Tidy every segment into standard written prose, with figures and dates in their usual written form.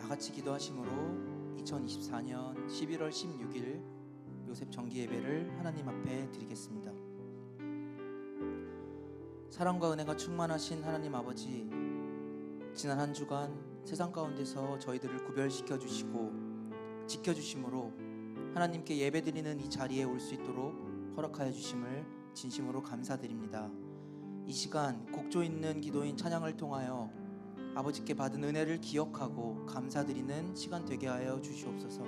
다 같이 기도하심으로 2024년 11월 16일 요셉 정기 예배를 하나님 앞에 드리겠습니다. 사랑과 은혜가 충만하신 하나님 아버지, 지난 한 주간 세상 가운데서 저희들을 구별시켜 주시고 지켜주심으로 하나님께 예배드리는 이 자리에 올 수 있도록 허락하여 주심을 진심으로 감사드립니다. 이 시간 곡조 있는 기도인 찬양을 통하여 아버지께 받은 은혜를 기억하고 감사드리는 시간 되게 하여 주시옵소서.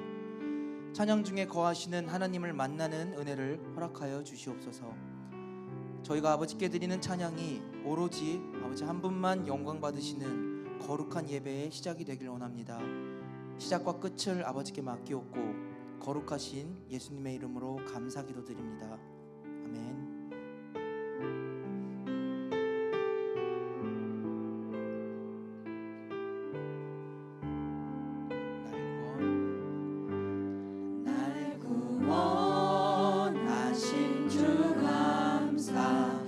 찬양 중에 거하시는 하나님을 만나는 은혜를 허락하여 주시옵소서. 저희가 아버지께 드리는 찬양이 오로지 아버지 한 분만 영광 받으시는 거룩한 예배의 시작이 되길 원합니다. 시작과 끝을 아버지께 맡기옵고 거룩하신 예수님의 이름으로 감사 기도드립니다. 아멘. 날 구원하신 주 감사,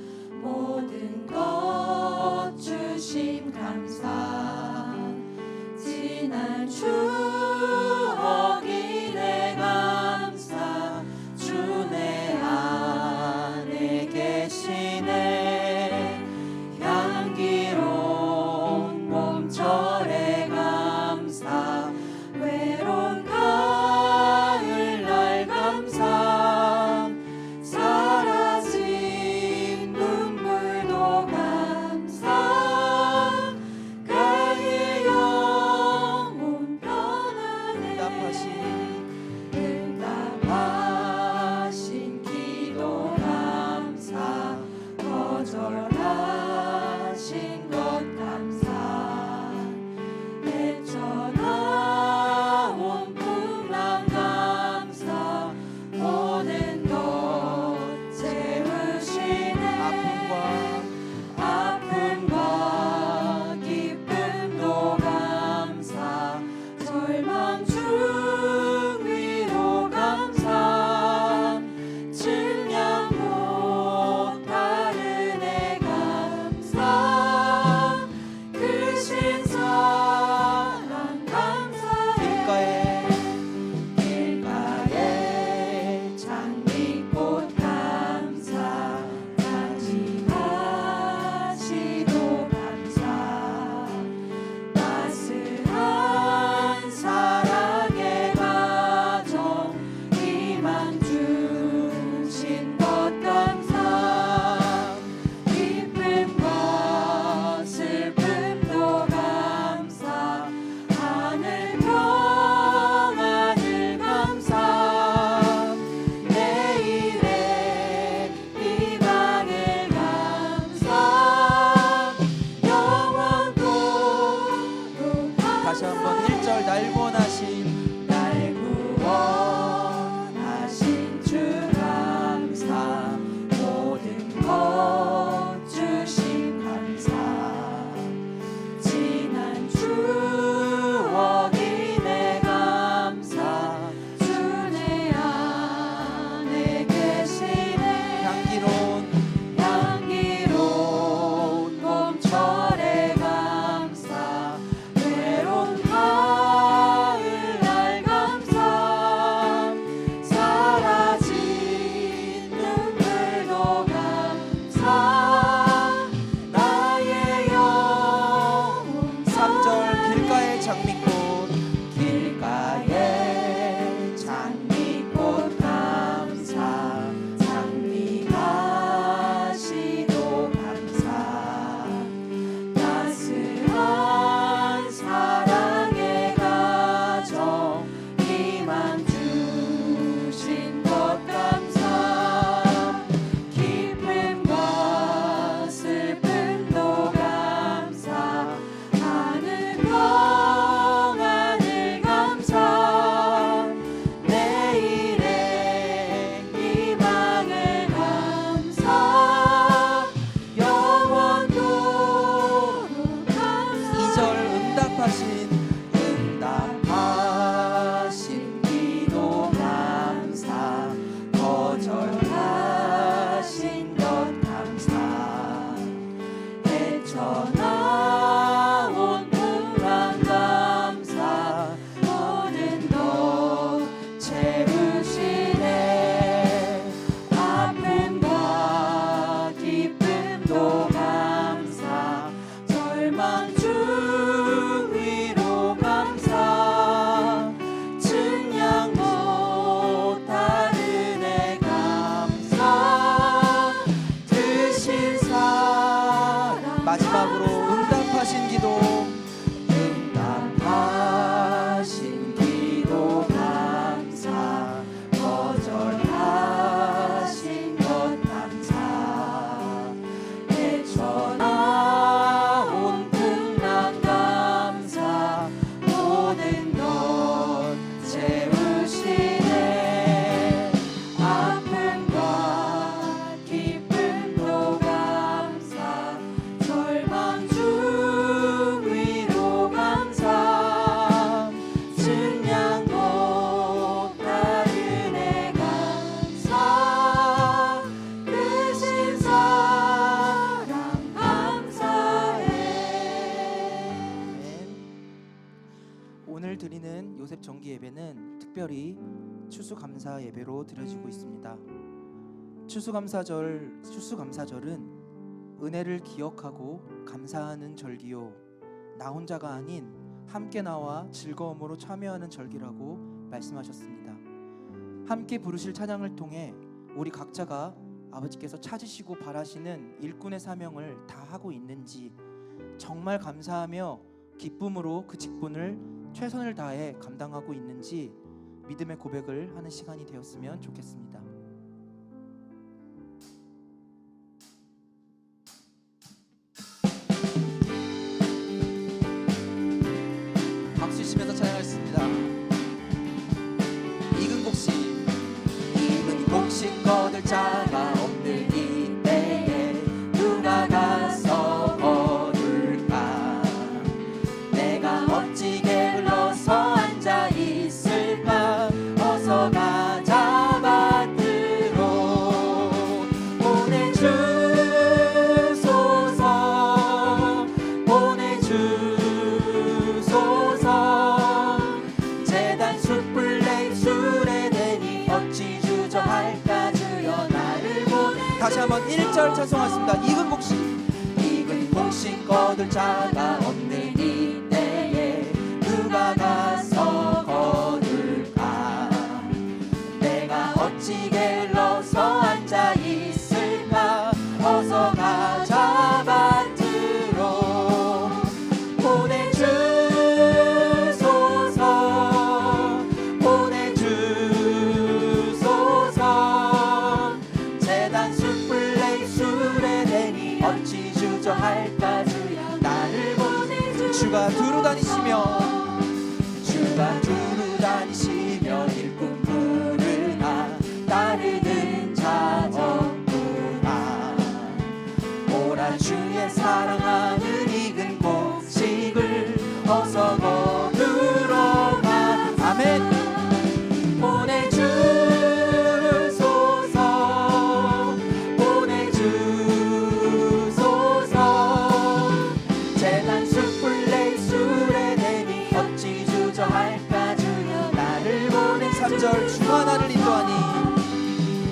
모든 것 주심 감사. 지난 추억이 내 감사, 주 내 안에 계시네. 향기로운 봄철의 감사, 외로운 가을날 감사. 사라진 눈물도 감사. 가의 영혼 편안해. 응답하신 기도 감사. 거절하신 것 감사. 헤쳐나온 풍랑 감사. 오는 것 채우시네. 아픔과 기쁨도 감사. 절망 중 위로 감사. 증량 못할 은혜 감사. 크신 사랑 감사해. 길가에 장미꽃 감사. 가지가시도 감사. 따스한 사랑의 가정, 희망 주신 것 감사. 기쁨과 슬픔도 감사. 하늘 평안을 감사. 내일의 희망을 감사. 영원토록 다시 한번 1절 날 구원하신 날 구원하신 주 감사. 모든 것 주심 감사. 지난 추억이 내 감사. 주 내 안에 계시네. 향기로운 봄철의 감사. 외로운 가을날 감사. 오늘 드리는 요셉 정기 예배는 특별히 추수감사 예배로 드려지고 있습니다. 추수감사절은 은혜를 기억하고 감사하는 절기요, 나 혼자가 아닌 함께 나와 즐거움으로 참여하는 절기라고 말씀하셨습니다. 함께 부르실 찬양을 통해 우리 각자가 아버지께서 찾으시고 바라시는 일꾼의 사명을 다 하고 있는지, 정말 감사하며 기쁨으로 그 직분을 최선을 다해 감당하고 있는지 믿음의 고백을 하는 시간이 되었으면 좋겠습니다. 박수 치면서 찬양하겠습니다. 익은 곡식 거둘 자가 없는 이때에 누가 가서 거둘까? 내가 멋지게 흘러서 앉아 있을까? 어서 가자 밭으로 보내주소서, 보내주소서. 재단 숯불 내술에 대니 어찌 주저할까? 주여 나를 보내. 다시 한번 1절 찬송하겠습니다. 익은 곡식 거둘 자가 없는 이때에 누가 가서 거둘까? 내가 어찌게 흘러서 앉아 있을까? 어서 가자 밭으로 보내주소서, 보내주소서. 재단 숯불 내술에 대니 어찌 주저할까? 주여 나를 보내주소서. 주가 두루 다니시며 일꾼 부르나 따르는 자 없구나. 오라 주의 사랑하는 익은 곡식을 어서 거두러 가. 아멘. 보내주소서, 보내주소서. 재단 숯불 내술에 대니 어찌 주저할까? 주여 나를 보내. 3절 주가 나를 인도하니,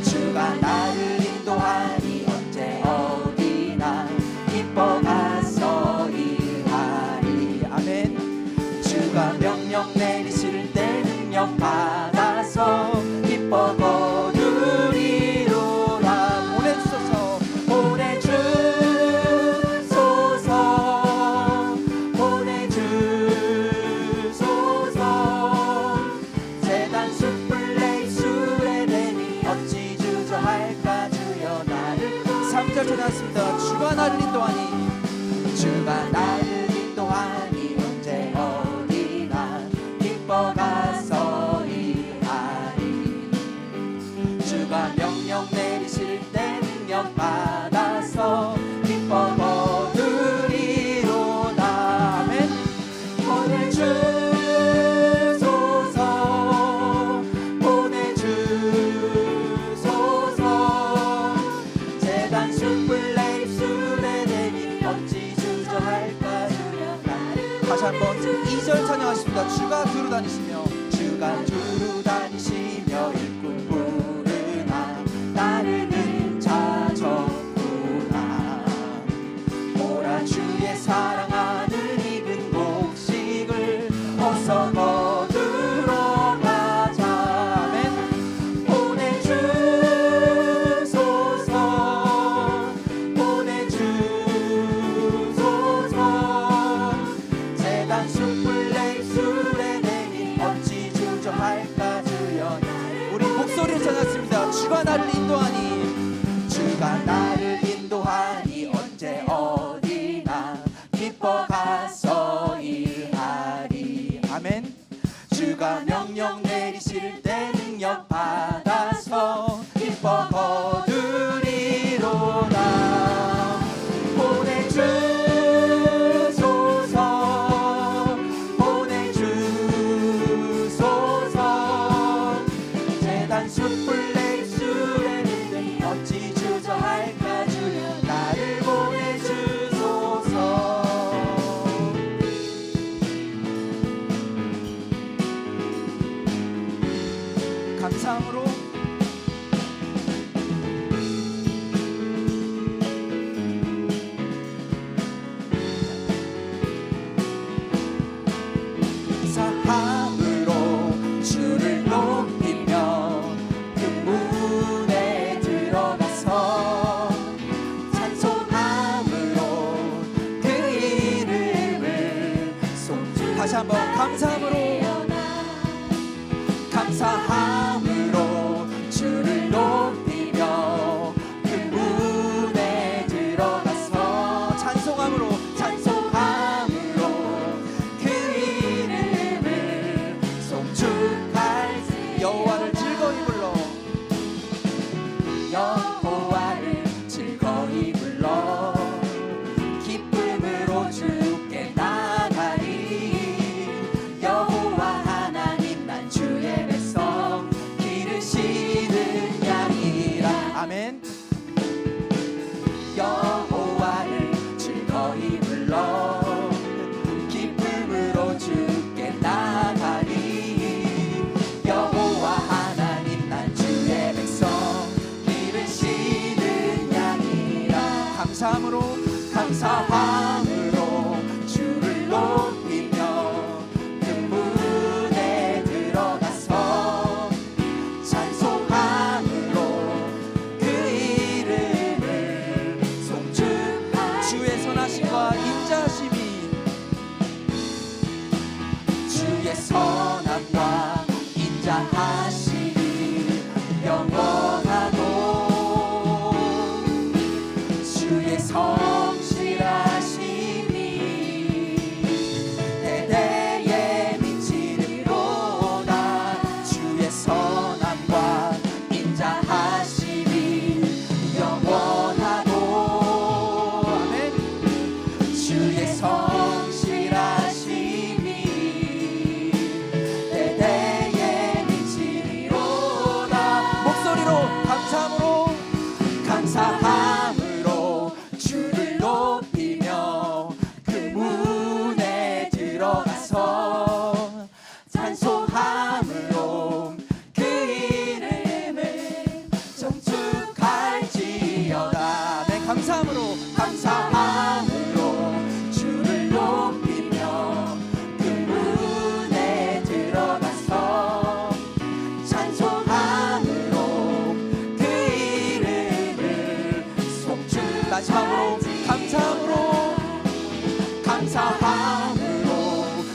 주가 나를 인도하니 언제 어디나 기뻐 가서 일하리. 아멘. 주가 명령 내리실 때 능력 받아서 기뻐 거두리로라. 보내주소서, 보내주소서, 보내주소서. 재단 숯불 내술에 대니 어찌 주저할까? 주여 나를. 3절 전하였습니다. 주가 나를 인도하니, 주가 나를 인도하니 언제 어디나 기뻐 가서 일하리. 주가 명령 내리실 때 능력 받아서 기뻐 거두리로다. 아멘. 보내주소서, 보내주소서. 재단 숯불 내술에 대니 어찌 주저할까? 주여 나를. 다시 한번 2절 찬양하십니다. 주가 두루 다니시며, 주가 두루 다니시며 일꾼 부르나 따르는 자 적구나. 오라 주의 사랑하는 익은 곡식을 어서 거두러 가자. 아멘. 보내주소서, 보내주소서. 재단 숯불 내술에 대니 어찌 주저할까? 주여 나를. 우리 목소리를 전했습니다. 주가 나를 인도하니, 주가 나를 인도하니 언제 어디나 기뻐 가서 일하리. 아멘. 주가 명령 내리실 때 능력 받아서 기뻐 거두리로다. 보내주소서, 보내주소서. 재단 숯불 내술에 대니 어찌 주저할까? 주여 나를 보내주소서. 감사함으로 감사함으로 주를 높이며 그 문에 들어가서 찬송함으로 그 이름을 다시 한번 감사함으로 주를 높이며 그 문에 들어가서 찬송함으로 그 이름을 송축할지 여호와를 즐거이 불러 여호와를 즐거이 불러 기쁨으로 주께 나가리 여호와 하나님 난 주의 백성 기르시는 양이라 아멘. 여호와를 즐거이 불러 기쁨으로 주께 나가리 여호와 하나님 난 주의 백성 기르시는 양이라 감사함으로 주를 높이며 그 문에 들어가서 찬송함으로 그 이름을 송축하리 주의 선하심과 인자하심이 주의 선함과 인자하심이 영원하고 주의 성실하심이 대대에 미치리로다 주의 선함과 인자하심이 영원하고 아멘. 주의 성실하심이 대대에 미치리로다 목소리로 감사함으로 주를 높이며 그 문에 들어가서 찬송함으로 그 이름을 정축할지어다 네, 감사함으로 주를 높이며 그 문에 들어가서 찬송함으로 그 이름을 마지막으로 감사함으로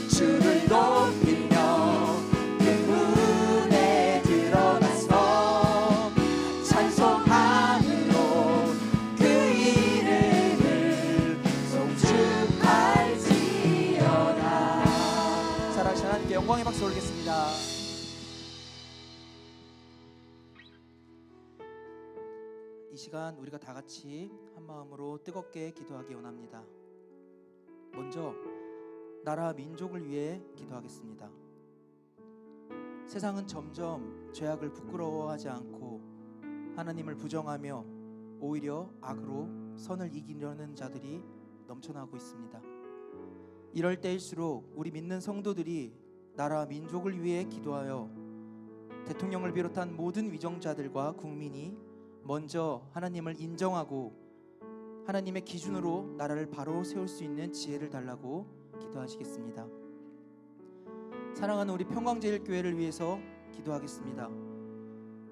주를 높이며 그 문에 들어가서 찬송함으로 그 이름을 송축할지어다 살아계신 하나님께 영광의 박수 올리겠습니다. 이 시간 우리가 다 같이 한 마음으로 뜨겁게 기도하기 원합니다. 먼저 나라 민족을 위해 기도하겠습니다. 세상은 점점 죄악을 부끄러워하지 않고 하나님을 부정하며 오히려 악으로 선을 이기려는 자들이 넘쳐나고 있습니다. 이럴 때일수록 우리 믿는 성도들이 나라 민족을 위해 기도하여 대통령을 비롯한 모든 위정자들과 국민이 먼저 하나님을 인정하고 하나님의 기준으로 나라를 바로 세울 수 있는 지혜를 달라고 기도하시겠습니다. 사랑하는 우리 평강제일교회를 위해서 기도하겠습니다.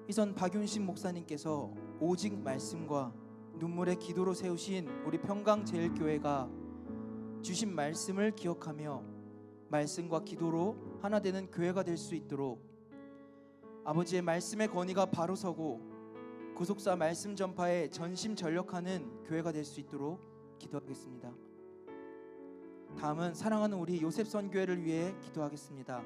이전 박윤식 목사님께서 오직 말씀과 눈물의 기도로 세우신 우리 평강제일교회가 주신 말씀을 기억하며 말씀과 기도로 하나 되는 교회가 될 수 있도록 아버지의 말씀의 권위가 바로 서고 구속사 말씀 전파에 전심전력하는 교회가 될 수 있도록 기도하겠습니다. 다음은 사랑하는 우리 요셉 선교회를 위해 기도하겠습니다.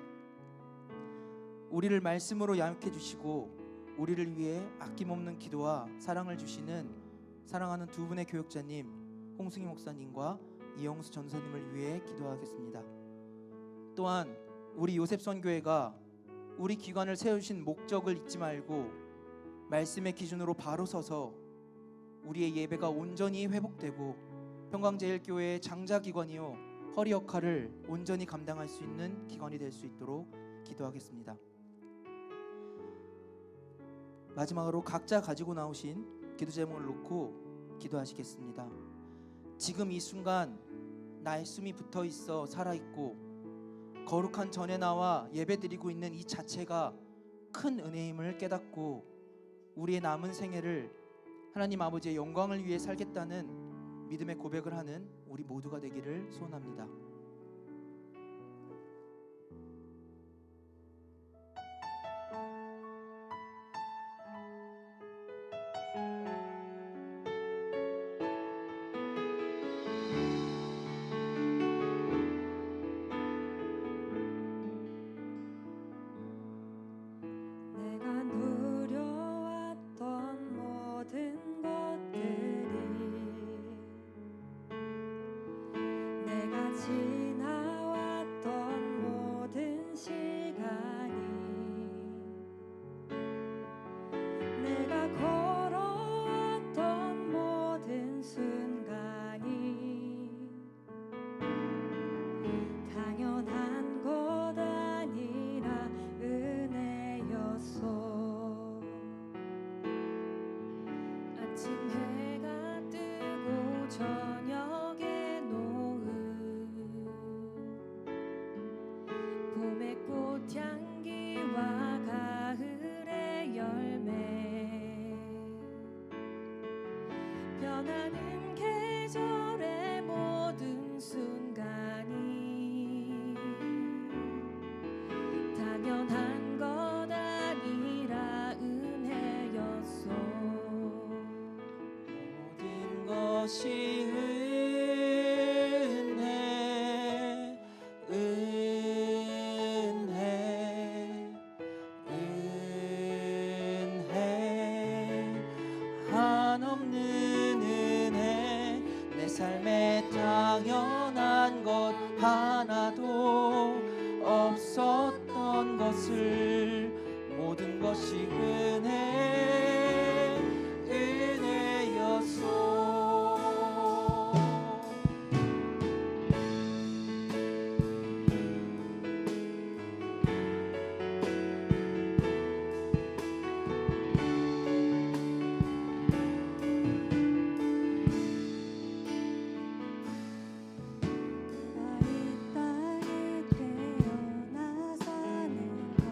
우리를 말씀으로 양육해 주시고 우리를 위해 아낌없는 기도와 사랑을 주시는 사랑하는 두 분의 교육자님 홍승희 목사님과 이영수 전사님을 위해 기도하겠습니다. 또한 우리 요셉 선교회가 우리 기관을 세우신 목적을 잊지 말고 말씀의 기준으로 바로 서서 우리의 예배가 온전히 회복되고 평강제일교회의 장자기관이요 허리 역할을 온전히 감당할 수 있는 기관이 될 수 있도록 기도하겠습니다. 마지막으로 각자 가지고 나오신 기도 제목을 놓고 기도하시겠습니다. 지금 이 순간 나의 숨이 붙어 있어 살아있고 거룩한 전에 나와 예배드리고 있는 이 자체가 큰 은혜임을 깨닫고 우리의 남은 생애를 하나님 아버지의 영광을 위해 살겠다는 믿음의 고백을 하는 우리 모두가 되기를 소원합니다. 내가 누려왔던 모든 것들이 내가 지나왔던 모든 시간이 내가 걸어왔던 모든 순간이 당연한 것 아니라 은혜였어. 아침 해가 뜨고 저녁에 노을 봄의 꽃향기와 가을의 열매 변하는 계절의 모든 순간이 당연한 것 아니라 은혜였어. 모든 것이 은혜, 은혜, 은혜, 한없는 은혜. 내 삶에 당연한 것 하나도 없었던 것을 모든 것이 은혜, 은혜였소. 이 땅에 태어나 사는 것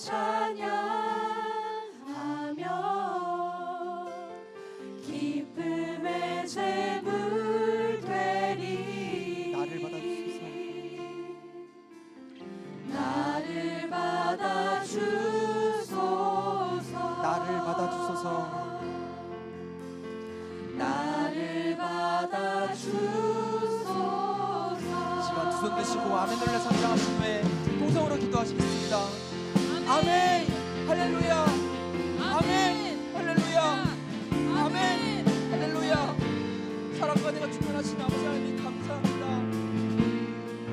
찬양하며 기쁨의 제물 되리. 나를 받아주소서. 나를 받아주소서. 나를 받아주소서. 나를 받아주소서. 이 시간 두 손 드시고 아멘 놀라 성장하신 후에 동성으로 기도하시겠습니다. 아멘. 할렐루야. 아멘. 할렐루야. 아멘. 할렐루야. 사랑과 은혜가 충만하신 아버지 하나님 감사합니다.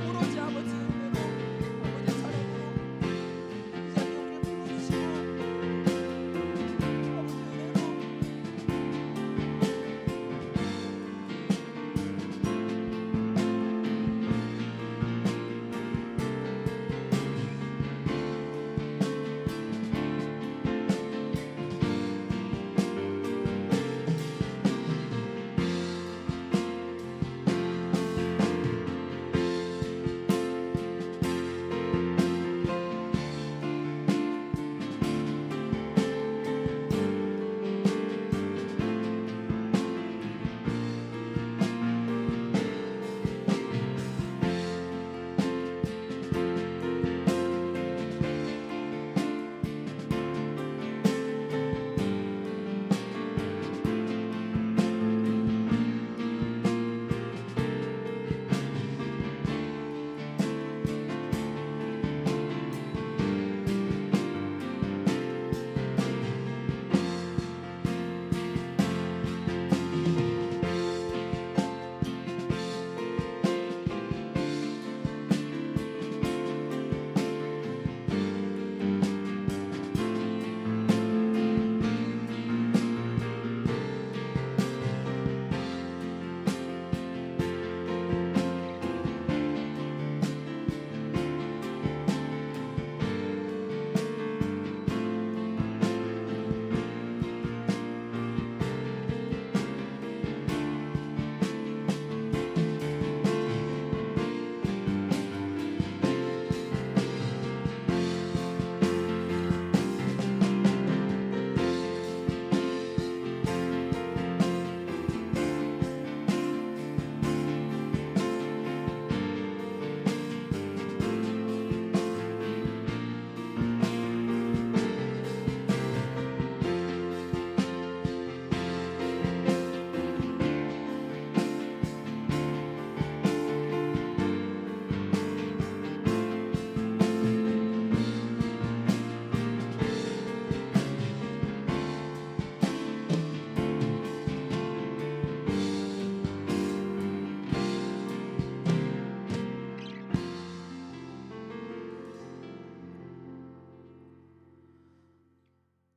오로지 아버지 은혜로 아버지 사랑으로 이 자리에 우리를 불러주시고 아버지 은혜로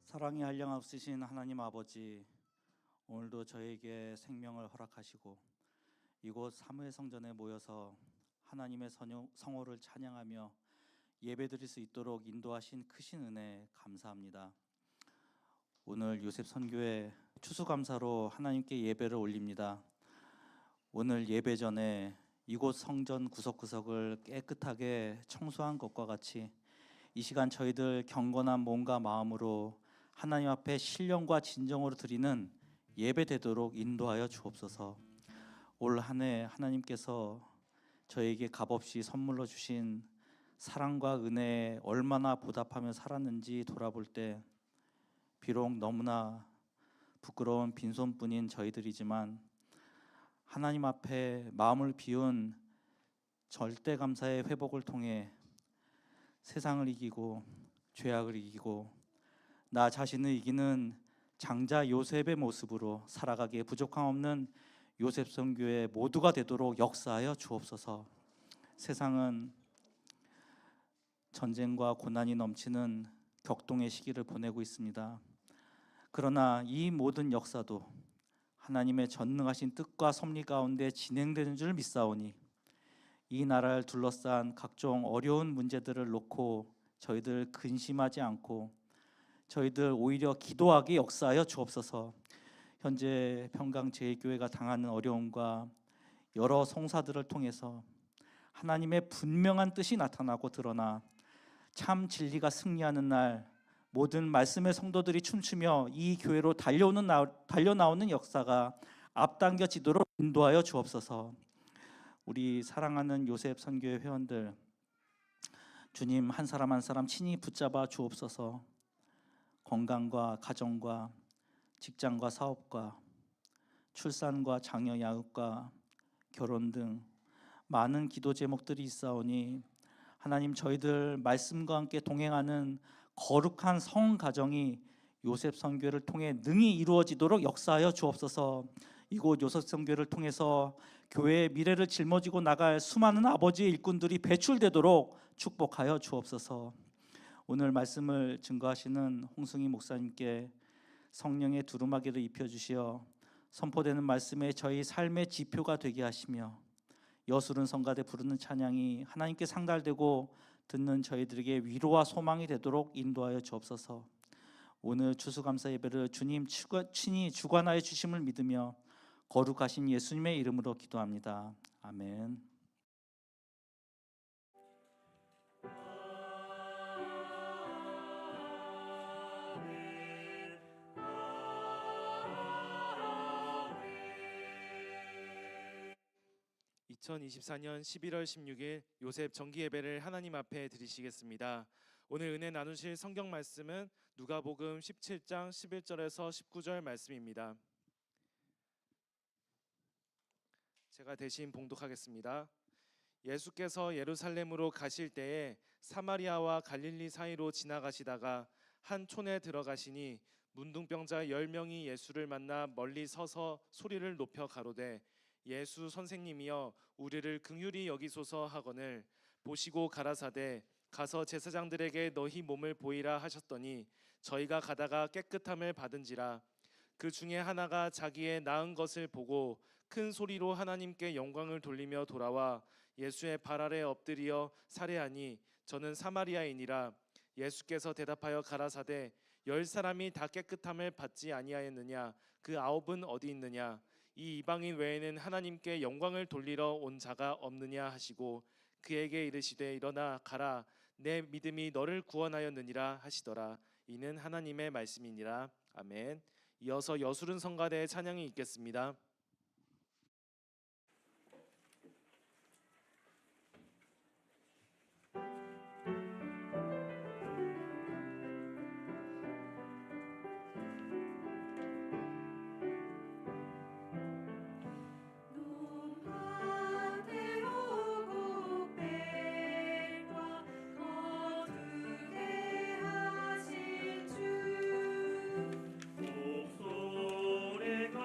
사랑이 한량없으신 하나님 아버지, 오늘도 저에게 생명을 허락하시고 이곳 사무엘 성전에 모여서 하나님의 성호를 찬양하며 예배드릴 수 있도록 인도하신 크신 은혜 감사합니다. 오늘 요셉 선교회 추수감사로 하나님께 예배를 올립니다. 오늘 예배 전에 이곳 성전 구석구석을 깨끗하게 청소한 것과 같이 이 시간 저희들 경건한 몸과 마음으로 하나님 앞에 신령과 진정으로 드리는 예배 되도록 인도하여 주옵소서. 올 한 해 하나님께서 저에게 값없이 선물로 주신 사랑과 은혜에 얼마나 보답하며 살았는지 돌아볼 때 비록 너무나 부끄러운 빈손뿐인 저희들이지만 하나님 앞에 마음을 비운 절대 감사의 회복을 통해 세상을 이기고 죄악을 이기고 나 자신을 이기는 장자 요셉의 모습으로 살아가기에 부족함 없는 요셉 선교회 모두가 되도록 역사하여 주옵소서. 세상은 전쟁과 고난이 넘치는 격동의 시기를 보내고 있습니다. 그러나 이 모든 역사도 하나님의 전능하신 뜻과 섭리 가운데 진행되는 줄 믿사오니 이 나라를 둘러싼 각종 어려운 문제들을 놓고 저희들 근심하지 않고 저희들 오히려 기도하게 역사하여 주옵소서. 현재 평강제일교회가 당하는 어려움과 여러 송사들을 통해서 하나님의 분명한 뜻이 나타나고 드러나 참 진리가 승리하는 날 모든 말씀의 성도들이 춤추며 이 교회로 달려 나오는 역사가 앞당겨지도록 인도하여 주옵소서. 우리 사랑하는 요셉 선교회 회원들, 주님 한 사람 한 사람 친히 붙잡아 주옵소서. 건강과 가정과 직장과 사업과 출산과 자녀 양육과 결혼 등 많은 기도 제목들이 있사오니 하나님, 저희들 말씀과 함께 동행하는 거룩한 성 가정이 요셉 선교를 통해 능히 이루어지도록 역사하여 주옵소서. 이곳 요셉 선교를 통해서 교회의 미래를 짊어지고 나갈 수많은 아버지의 일꾼들이 배출되도록 축복하여 주옵소서. 오늘 말씀을 증거하시는 홍승희 목사님께 성령의 두루마기를 입혀주시어 선포되는 말씀에 저희 삶의 지표가 되게 하시며 여술은 성가대 부르는 찬양이 하나님께 상달되고 듣는 저희들에게 위로와 소망이 되도록 인도하여 주옵소서. 오늘 추수감사 예배를 주님 친히 주관하여 주심을 믿으며 거룩하신 예수님의 이름으로 기도합니다. 아멘. (2024년 11월 16일) 요셉 정기 예배를 하나님 앞에 드리시겠습니다. 오늘 은혜 나누실 성경 말씀은 누가복음 17장 11절에서 19절 말씀입니다. 제가 대신 봉독하겠습니다. 예수께서 예루살렘으로 가실 때에 사마리아와 갈릴리 사이로 지나가시다가 한 촌에 들어가시니 문둥병자 10명이 예수를 만나 멀리 서서 소리를 높여 가로되 예수 선생님이여 우리를 긍휼히 여기소서 하거늘 보시고 가라사대 가서 제사장들에게 너희 몸을 보이라 하셨더니 저희가 가다가 깨끗함을 받은지라. 그 중에 하나가 자기의 나은 것을 보고 큰 소리로 하나님께 영광을 돌리며 돌아와 예수의 발 아래 엎드려 살해하니 저는 사마리아인이라. 예수께서 대답하여 가라사대 10사람이 다 깨끗함을 받지 아니하였느냐? 그 9은 어디 있느냐? 이 이방인 외에는 하나님께 영광을 돌리러 온 자가 없느냐 하시고 그에게 이르시되 일어나 가라 내 믿음이 너를 구원하였느니라 하시더라. 이는 하나님의 말씀이니라. 아멘. 이어서 여술은 성가대의 찬양이 있겠습니다. 목소리가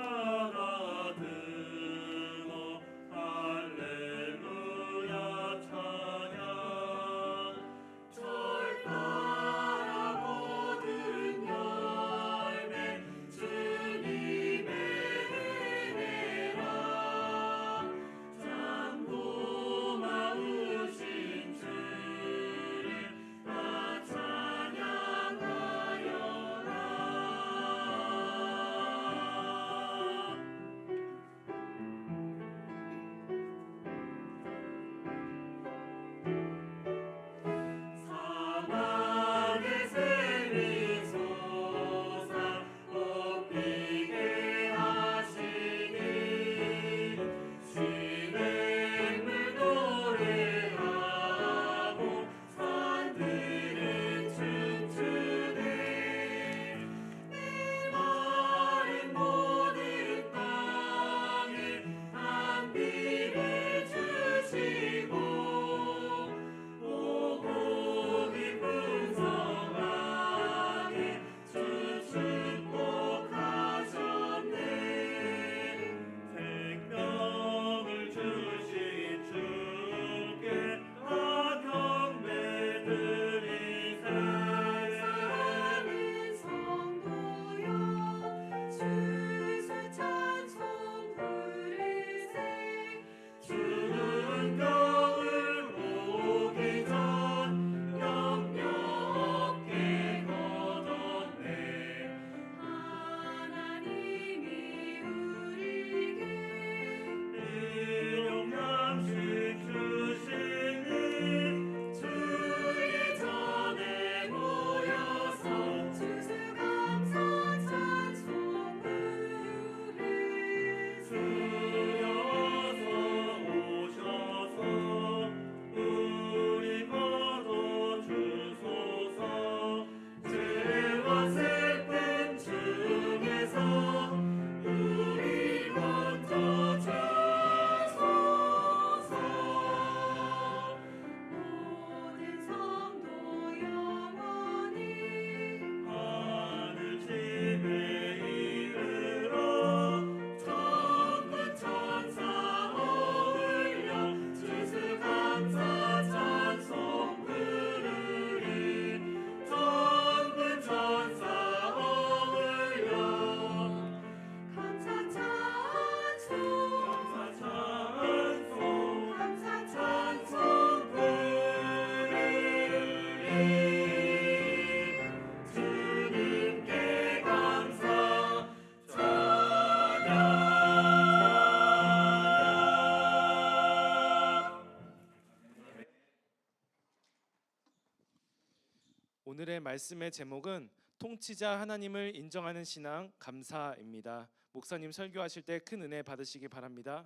오늘의 말씀의 제목은 통치자 하나님을 인정하는 신앙 감사입니다. 목사님 설교하실 때 큰 은혜 받으시기 바랍니다.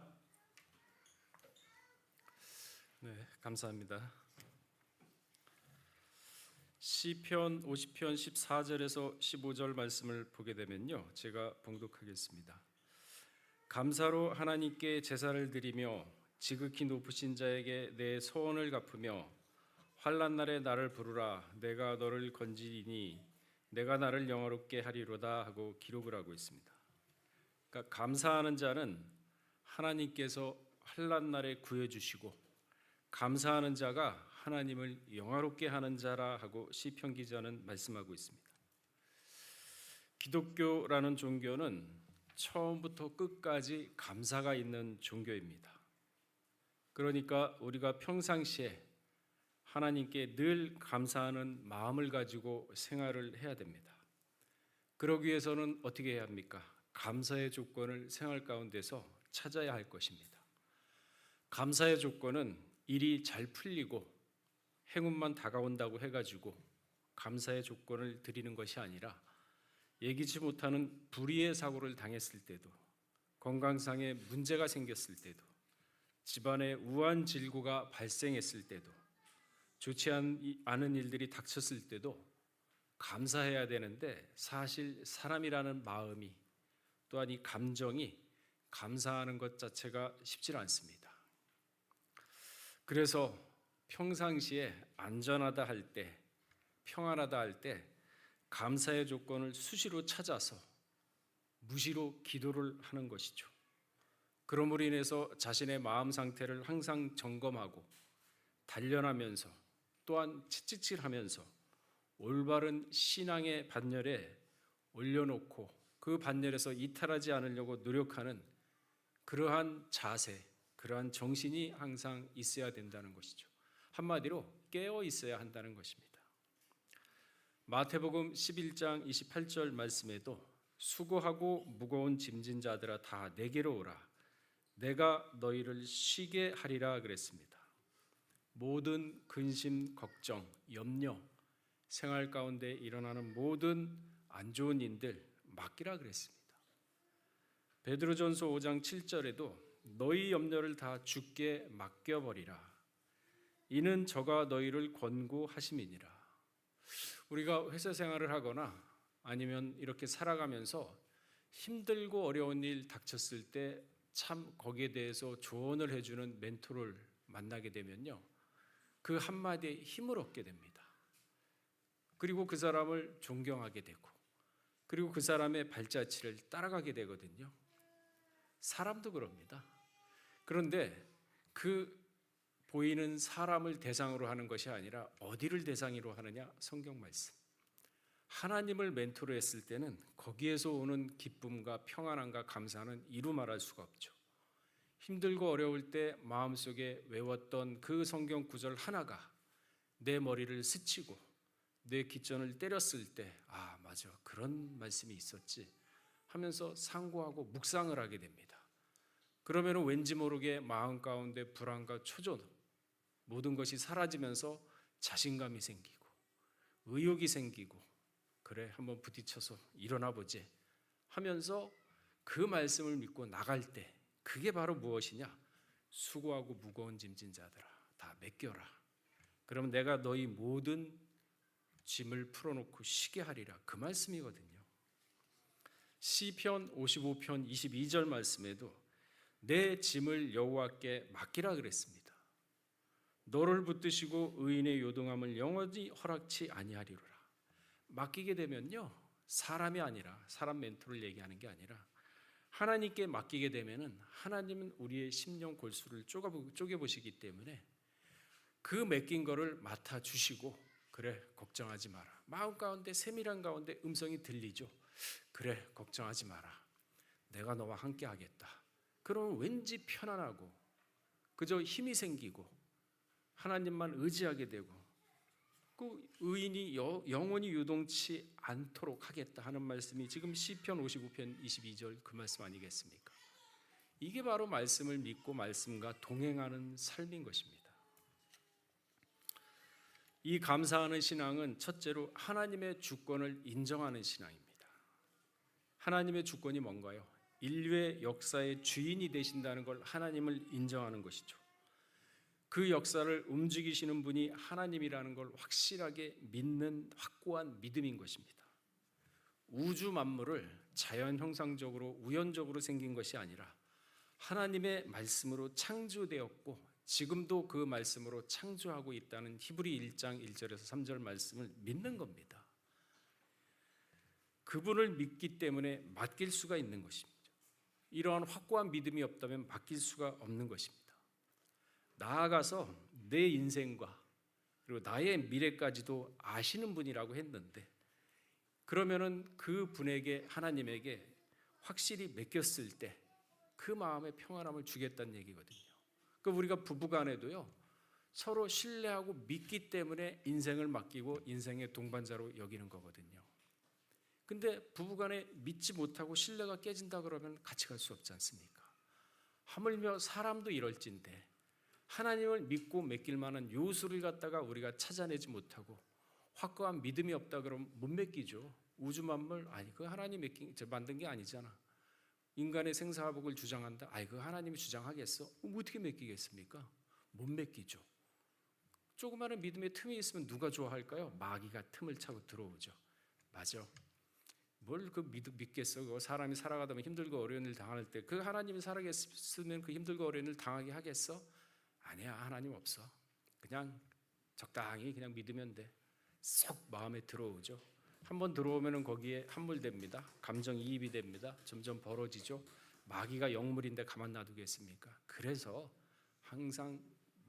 네, 감사합니다. 시편 50편 14절에서 15절 말씀을 보게 되면요, 제가 봉독하겠습니다. 감사로 하나님께 제사를 드리며 지극히 높으신 자에게 내 소원을 갚으며 환난 날에 나를 부르라 내가 너를 건지리니 내가 나를 영화롭게 하리로다 하고 기록을 하고 있습니다. 그러니까 감사하는 자는 하나님께서 환난 날에 구해 주시고 감사하는 자가 하나님을 영화롭게 하는 자라 하고 시편 기자는 말씀하고 있습니다. 기독교라는 종교는 처음부터 끝까지 감사가 있는 종교입니다. 그러니까 우리가 평상시에 하나님께 늘 감사하는 마음을 가지고 생활을 해야 됩니다. 그러기 위해서는 어떻게 해야 합니까? 감사의 조건을 생활 가운데서 찾아야 할 것입니다. 감사의 조건은 일이 잘 풀리고 행운만 다가온다고 해가지고 감사의 조건을 드리는 것이 아니라 예기치 못하는 불의의 사고를 당했을 때도, 건강상의 문제가 생겼을 때도, 집안에 우한 질고가 발생했을 때도, 좋지 않은 일들이 닥쳤을 때도 감사해야 되는데 사실 사람이라는 마음이 또한 이 감정이 감사하는 것 자체가 쉽지 않습니다. 그래서 평상시에 안전하다 할 때, 평안하다 할 때 감사의 조건을 수시로 찾아서 무시로 기도를 하는 것이죠. 그러므로 인해서 자신의 마음 상태를 항상 점검하고 단련하면서 또한 채찍질하면서 올바른 신앙의 반열에 올려놓고 그 반열에서 이탈하지 않으려고 노력하는 그러한 자세, 그러한 정신이 항상 있어야 된다는 것이죠. 한마디로 깨어 있어야 한다는 것입니다. 마태복음 11장 28절 말씀에도 수고하고 무거운 짐진 자들아 다 내게로 오라 내가 너희를 쉬게 하리라 그랬습니다. 모든 근심, 걱정, 염려, 생활 가운데 일어나는 모든 안 좋은 일들 맡기라 그랬습니다. 베드로전서 5장 7절에도 너희 염려를 다 주께 맡겨버리라 이는 저가 너희를 권고하심이니라. 우리가 회사 생활을 하거나 아니면 이렇게 살아가면서 힘들고 어려운 일 닥쳤을 때 참 거기에 대해서 조언을 해주는 멘토를 만나게 되면요, 그 한마디에 힘을 얻게 됩니다. 그리고 그 사람을 존경하게 되고 그리고 그 사람의 발자취를 따라가게 되거든요. 사람도 그럽니다. 그런데 그 보이는 사람을 대상으로 하는 것이 아니라 어디를 대상으로 하느냐? 성경 말씀. 하나님을 멘토로 했을 때는 거기에서 오는 기쁨과 평안함과 감사는 이루 말할 수가 없죠. 힘들고 어려울 때 마음속에 외웠던 그 성경 구절 하나가 내 머리를 스치고 내 귓전을 때렸을 때 아 맞아 그런 말씀이 있었지 하면서 상고하고 묵상을 하게 됩니다. 그러면 왠지 모르게 마음 가운데 불안과 초조 모든 것이 사라지면서 자신감이 생기고 의욕이 생기고 그래 한번 부딪혀서 일어나 보지 하면서 그 말씀을 믿고 나갈 때 그게 바로 무엇이냐? 수고하고 무거운 짐진 자들아 다 맡겨라. 그럼 내가 너희 모든 짐을 풀어놓고 쉬게 하리라. 그 말씀이거든요. 시편 55편 22절 말씀에도 내 짐을 여호와께 맡기라 그랬습니다. 너를 붙드시고 의인의 요동함을 영원히 허락치 아니하리로라. 맡기게 되면요, 사람이 아니라 사람 멘토를 얘기하는 게 아니라 하나님께 맡기게 되면은 하나님은 우리의 심령 골수를 쪼개보시기 때문에 그 맡긴 거를 맡아 주시고 그래 걱정하지 마라. 마음 가운데 세밀한 가운데 음성이 들리죠. 그래 걱정하지 마라. 내가 너와 함께 하겠다. 그러면 왠지 편안하고 그저 힘이 생기고 하나님만 의지하게 되고 그 의인이 영원히 유동치 않도록 하겠다 하는 말씀이 지금 시편 55편 22절 그 말씀 아니겠습니까? 이게 바로 말씀을 믿고 말씀과 동행하는 삶인 것입니다. 이 감사하는 신앙은 첫째로 하나님의 주권을 인정하는 신앙입니다. 하나님의 주권이 뭔가요? 인류의 역사의 주인이 되신다는 걸 하나님을 인정하는 것이죠. 그 역사를 움직이시는 분이 하나님이라는 걸 확실하게 믿는 확고한 믿음인 것입니다. 우주 만물을 자연 형상적으로 우연적으로 생긴 것이 아니라 하나님의 말씀으로 창조되었고 지금도 그 말씀으로 창조하고 있다는 히브리 1장 1절에서 3절 말씀을 믿는 겁니다. 그분을 믿기 때문에 맡길 수가 있는 것입니다. 이러한 확고한 믿음이 없다면 맡길 수가 없는 것입니다. 나아가서 내 인생과 그리고 나의 미래까지도 아시는 분이라고 했는데 그러면은 그 분에게 하나님에게 확실히 맡겼을 때 그 마음의 평안함을 주겠다는 얘기거든요. 그러니까 우리가 부부간에도요 서로 신뢰하고 믿기 때문에 인생을 맡기고 인생의 동반자로 여기는 거거든요. 근데 부부간에 믿지 못하고 신뢰가 깨진다 그러면 같이 갈 수 없지 않습니까? 하물며 사람도 이럴진데 하나님을 믿고 맡길 만한 요소를 갖다가 우리가 찾아내지 못하고 확고한 믿음이 없다 그러면 못 맡기죠. 우주 만물 아니 그 하나님 만든 게 아니잖아. 인간의 생사화복을 주장한다. 아이 그 하나님이 주장하겠어? 어떻게 맡기겠습니까? 못 맡기죠. 조그마한 믿음의 틈이 있으면 누가 좋아할까요? 마귀가 틈을 차고 들어오죠. 맞아. 뭘 그 믿겠어? 그거 사람이 살아가다 보면 힘들고 어려운 일 당할 때 그 하나님이 살아계시면 그 힘들고 어려운 일 당하게 하겠어? 아니야, 하나님 없어. 그냥 적당히 그냥 믿으면 돼. 쏙 마음에 들어오죠. 한번 들어오면은 거기에 함몰됩니다. 감정이입이 됩니다. 점점 벌어지죠. 마귀가 영물인데 가만 놔두겠습니까? 그래서 항상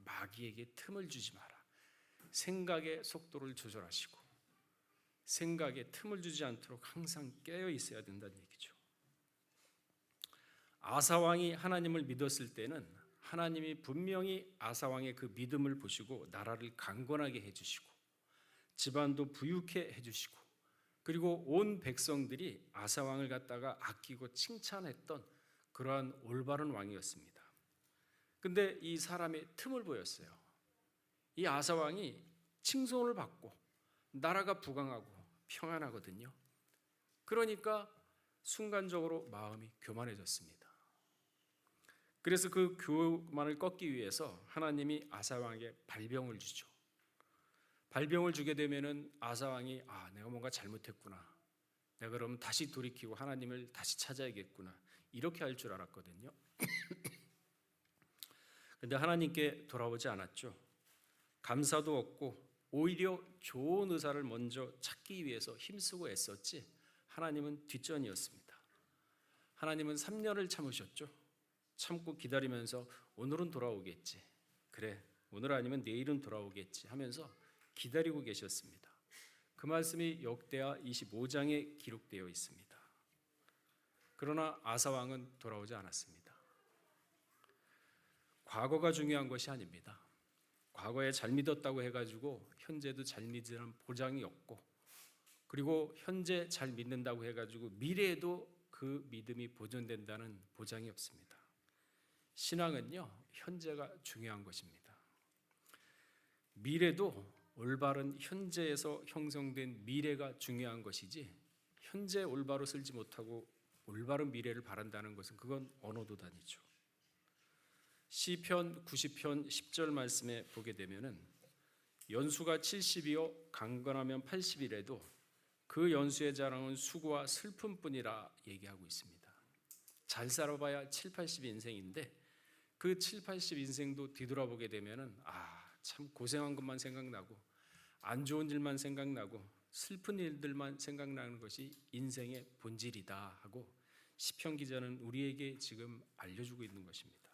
마귀에게 틈을 주지 마라. 생각의 속도를 조절하시고 생각에 틈을 주지 않도록 항상 깨어 있어야 된다는 얘기죠. 아사 왕이 하나님을 믿었을 때는 하나님이 분명히 아사 왕의 그 믿음을 보시고 나라를 강건하게 해주시고 집안도 부유케 해주시고 그리고 온 백성들이 아사 왕을 갖다가 아끼고 칭찬했던 그러한 올바른 왕이었습니다. 근데 이 사람의 틈을 보였어요. 이 아사 왕이 칭송을 받고 나라가 부강하고 평안하거든요. 그러니까 순간적으로 마음이 교만해졌습니다. 그래서 그 교만을 꺾기 위해서 하나님이 아사 왕에게 발병을 주죠. 발병을 주게 되면은 아사 왕이 내가 뭔가 잘못했구나. 내가 그럼 다시 돌이키고 하나님을 다시 찾아야겠구나. 이렇게 할 줄 알았거든요. 근데 하나님께 돌아오지 않았죠. 감사도 없고 오히려 좋은 의사를 먼저 찾기 위해서 힘쓰고 애썼지 하나님은 뒷전이었습니다. 하나님은 3년을 참으셨죠. 참고 기다리면서 오늘은 돌아오겠지. 그래, 오늘 아니면 내일은 돌아오겠지 하면서 기다리고 계셨습니다. 그 말씀이 역대하 25장에 기록되어 있습니다. 그러나 아사 왕은 돌아오지 않았습니다. 과거가 중요한 것이 아닙니다. 과거에 잘 믿었다고 해가지고 현재도 잘 믿으라는 보장이 없고 그리고 현재 잘 믿는다고 해가지고 미래에도 그 믿음이 보존된다는 보장이 없습니다. 신앙은요 현재가 중요한 것입니다. 미래도 올바른 현재에서 형성된 미래가 중요한 것이지 현재 올바로 살지 못하고 올바른 미래를 바란다는 것은 그건 언어도단이죠. 시편 90편 10절 말씀에 보게 되면은 연수가 70이요 강건하면 80이라도 그 연수의 자랑은 수고와 슬픔뿐이라 얘기하고 있습니다. 잘 살아봐야 7, 80 인생인데 그 7, 80 인생도 뒤돌아보게 되면은 참 고생한 것만 생각나고 안 좋은 일만 생각나고 슬픈 일들만 생각나는 것이 인생의 본질이다 하고 시편 기자는 우리에게 지금 알려주고 있는 것입니다.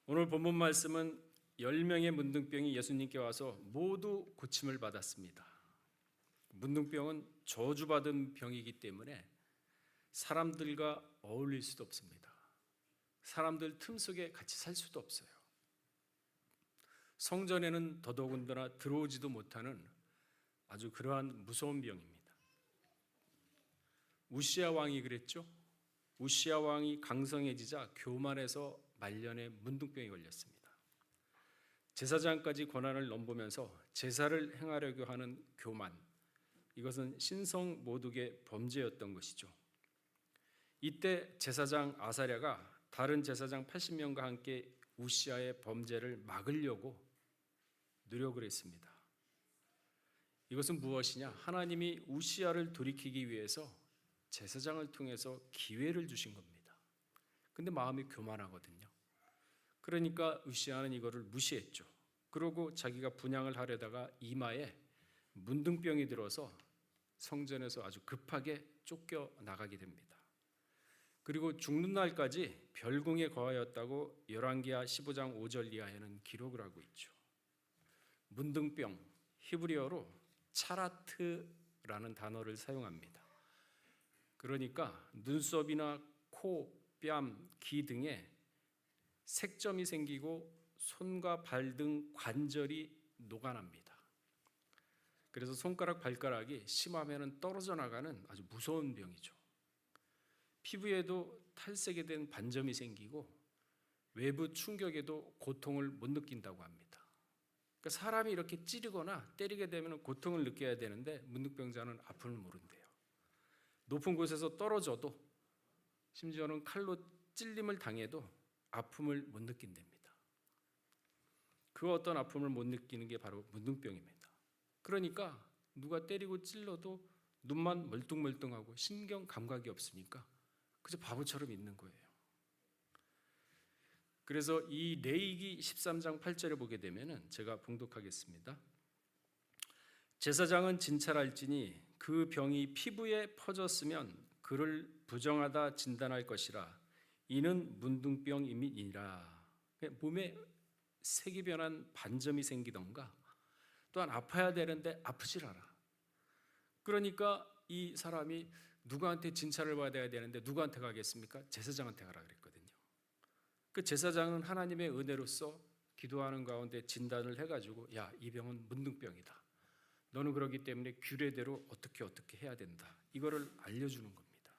오늘 본문 말씀은 10명의 문둥병이 예수님께 와서 모두 고침을 받았습니다. 문둥병은 저주받은 병이기 때문에 사람들과 어울릴 수도 없습니다. 사람들 틈 속에 같이 살 수도 없어요. 성전에는 더더군다나 들어오지도 못하는 아주 그러한 무서운 병입니다. 우시야 왕이 그랬죠. 우시야 왕이 강성해지자 교만해서 말년에 문둥병이 걸렸습니다. 제사장까지 권한을 넘보면서 제사를 행하려고 하는 교만, 이것은 신성 모독의 범죄였던 것이죠. 이때 제사장 아사랴가 다른 제사장 80명과 함께 우시아의 범죄를 막으려고 노력을 했습니다. 이것은 무엇이냐? 하나님이 우시아를 돌이키기 위해서 제사장을 통해서 기회를 주신 겁니다. 근데 마음이 교만하거든요. 그러니까 우시아는 이거를 무시했죠. 그러고 자기가 분향을 하려다가 이마에 문둥병이 들어서 성전에서 아주 급하게 쫓겨 나가게 됩니다. 그리고 죽는 날까지 별궁에 거하였다고 열왕기하 15장 5절 이하에는 기록을 하고 있죠. 문둥병, 히브리어로 차라트라는 단어를 사용합니다. 그러니까 눈썹이나 코, 뺨, 귀 등에 색점이 생기고 손과 발 등 관절이 녹아납니다. 그래서 손가락, 발가락이 심하면 떨어져 나가는 아주 무서운 병이죠. 피부에도 탈색이 된 반점이 생기고 외부 충격에도 고통을 못 느낀다고 합니다. 그러니까 사람이 이렇게 찌르거나 때리게 되면 고통을 느껴야 되는데 문둥병자는 아픔을 모른대요. 높은 곳에서 떨어져도 심지어는 칼로 찔림을 당해도 아픔을 못 느낀답니다. 그 어떤 아픔을 못 느끼는 게 바로 문둥병입니다. 그러니까 누가 때리고 찔러도 눈만 멀뚱멀뚱하고 신경 감각이 없으니까 그저 바보처럼 있는 거예요. 그래서 이 레위기 13장 8절에 보게 되면은 제가 봉독하겠습니다. 제사장은 진찰할지니 그 병이 피부에 퍼졌으면 그를 부정하다 진단할 것이라. 이는 문둥병임이니라. 몸에 색이 변한 반점이 생기던가 또한 아파야 되는데 아프질 않아. 그러니까 이 사람이 누구한테 진찰을 받아야 되는데 누구한테 가겠습니까? 제사장한테 가라 그랬거든요. 그 제사장은 하나님의 은혜로서 기도하는 가운데 진단을 해가지고 야, 이 병은 문둥병이다. 너는 그러기 때문에 규례대로 어떻게 해야 된다. 이거를 알려주는 겁니다.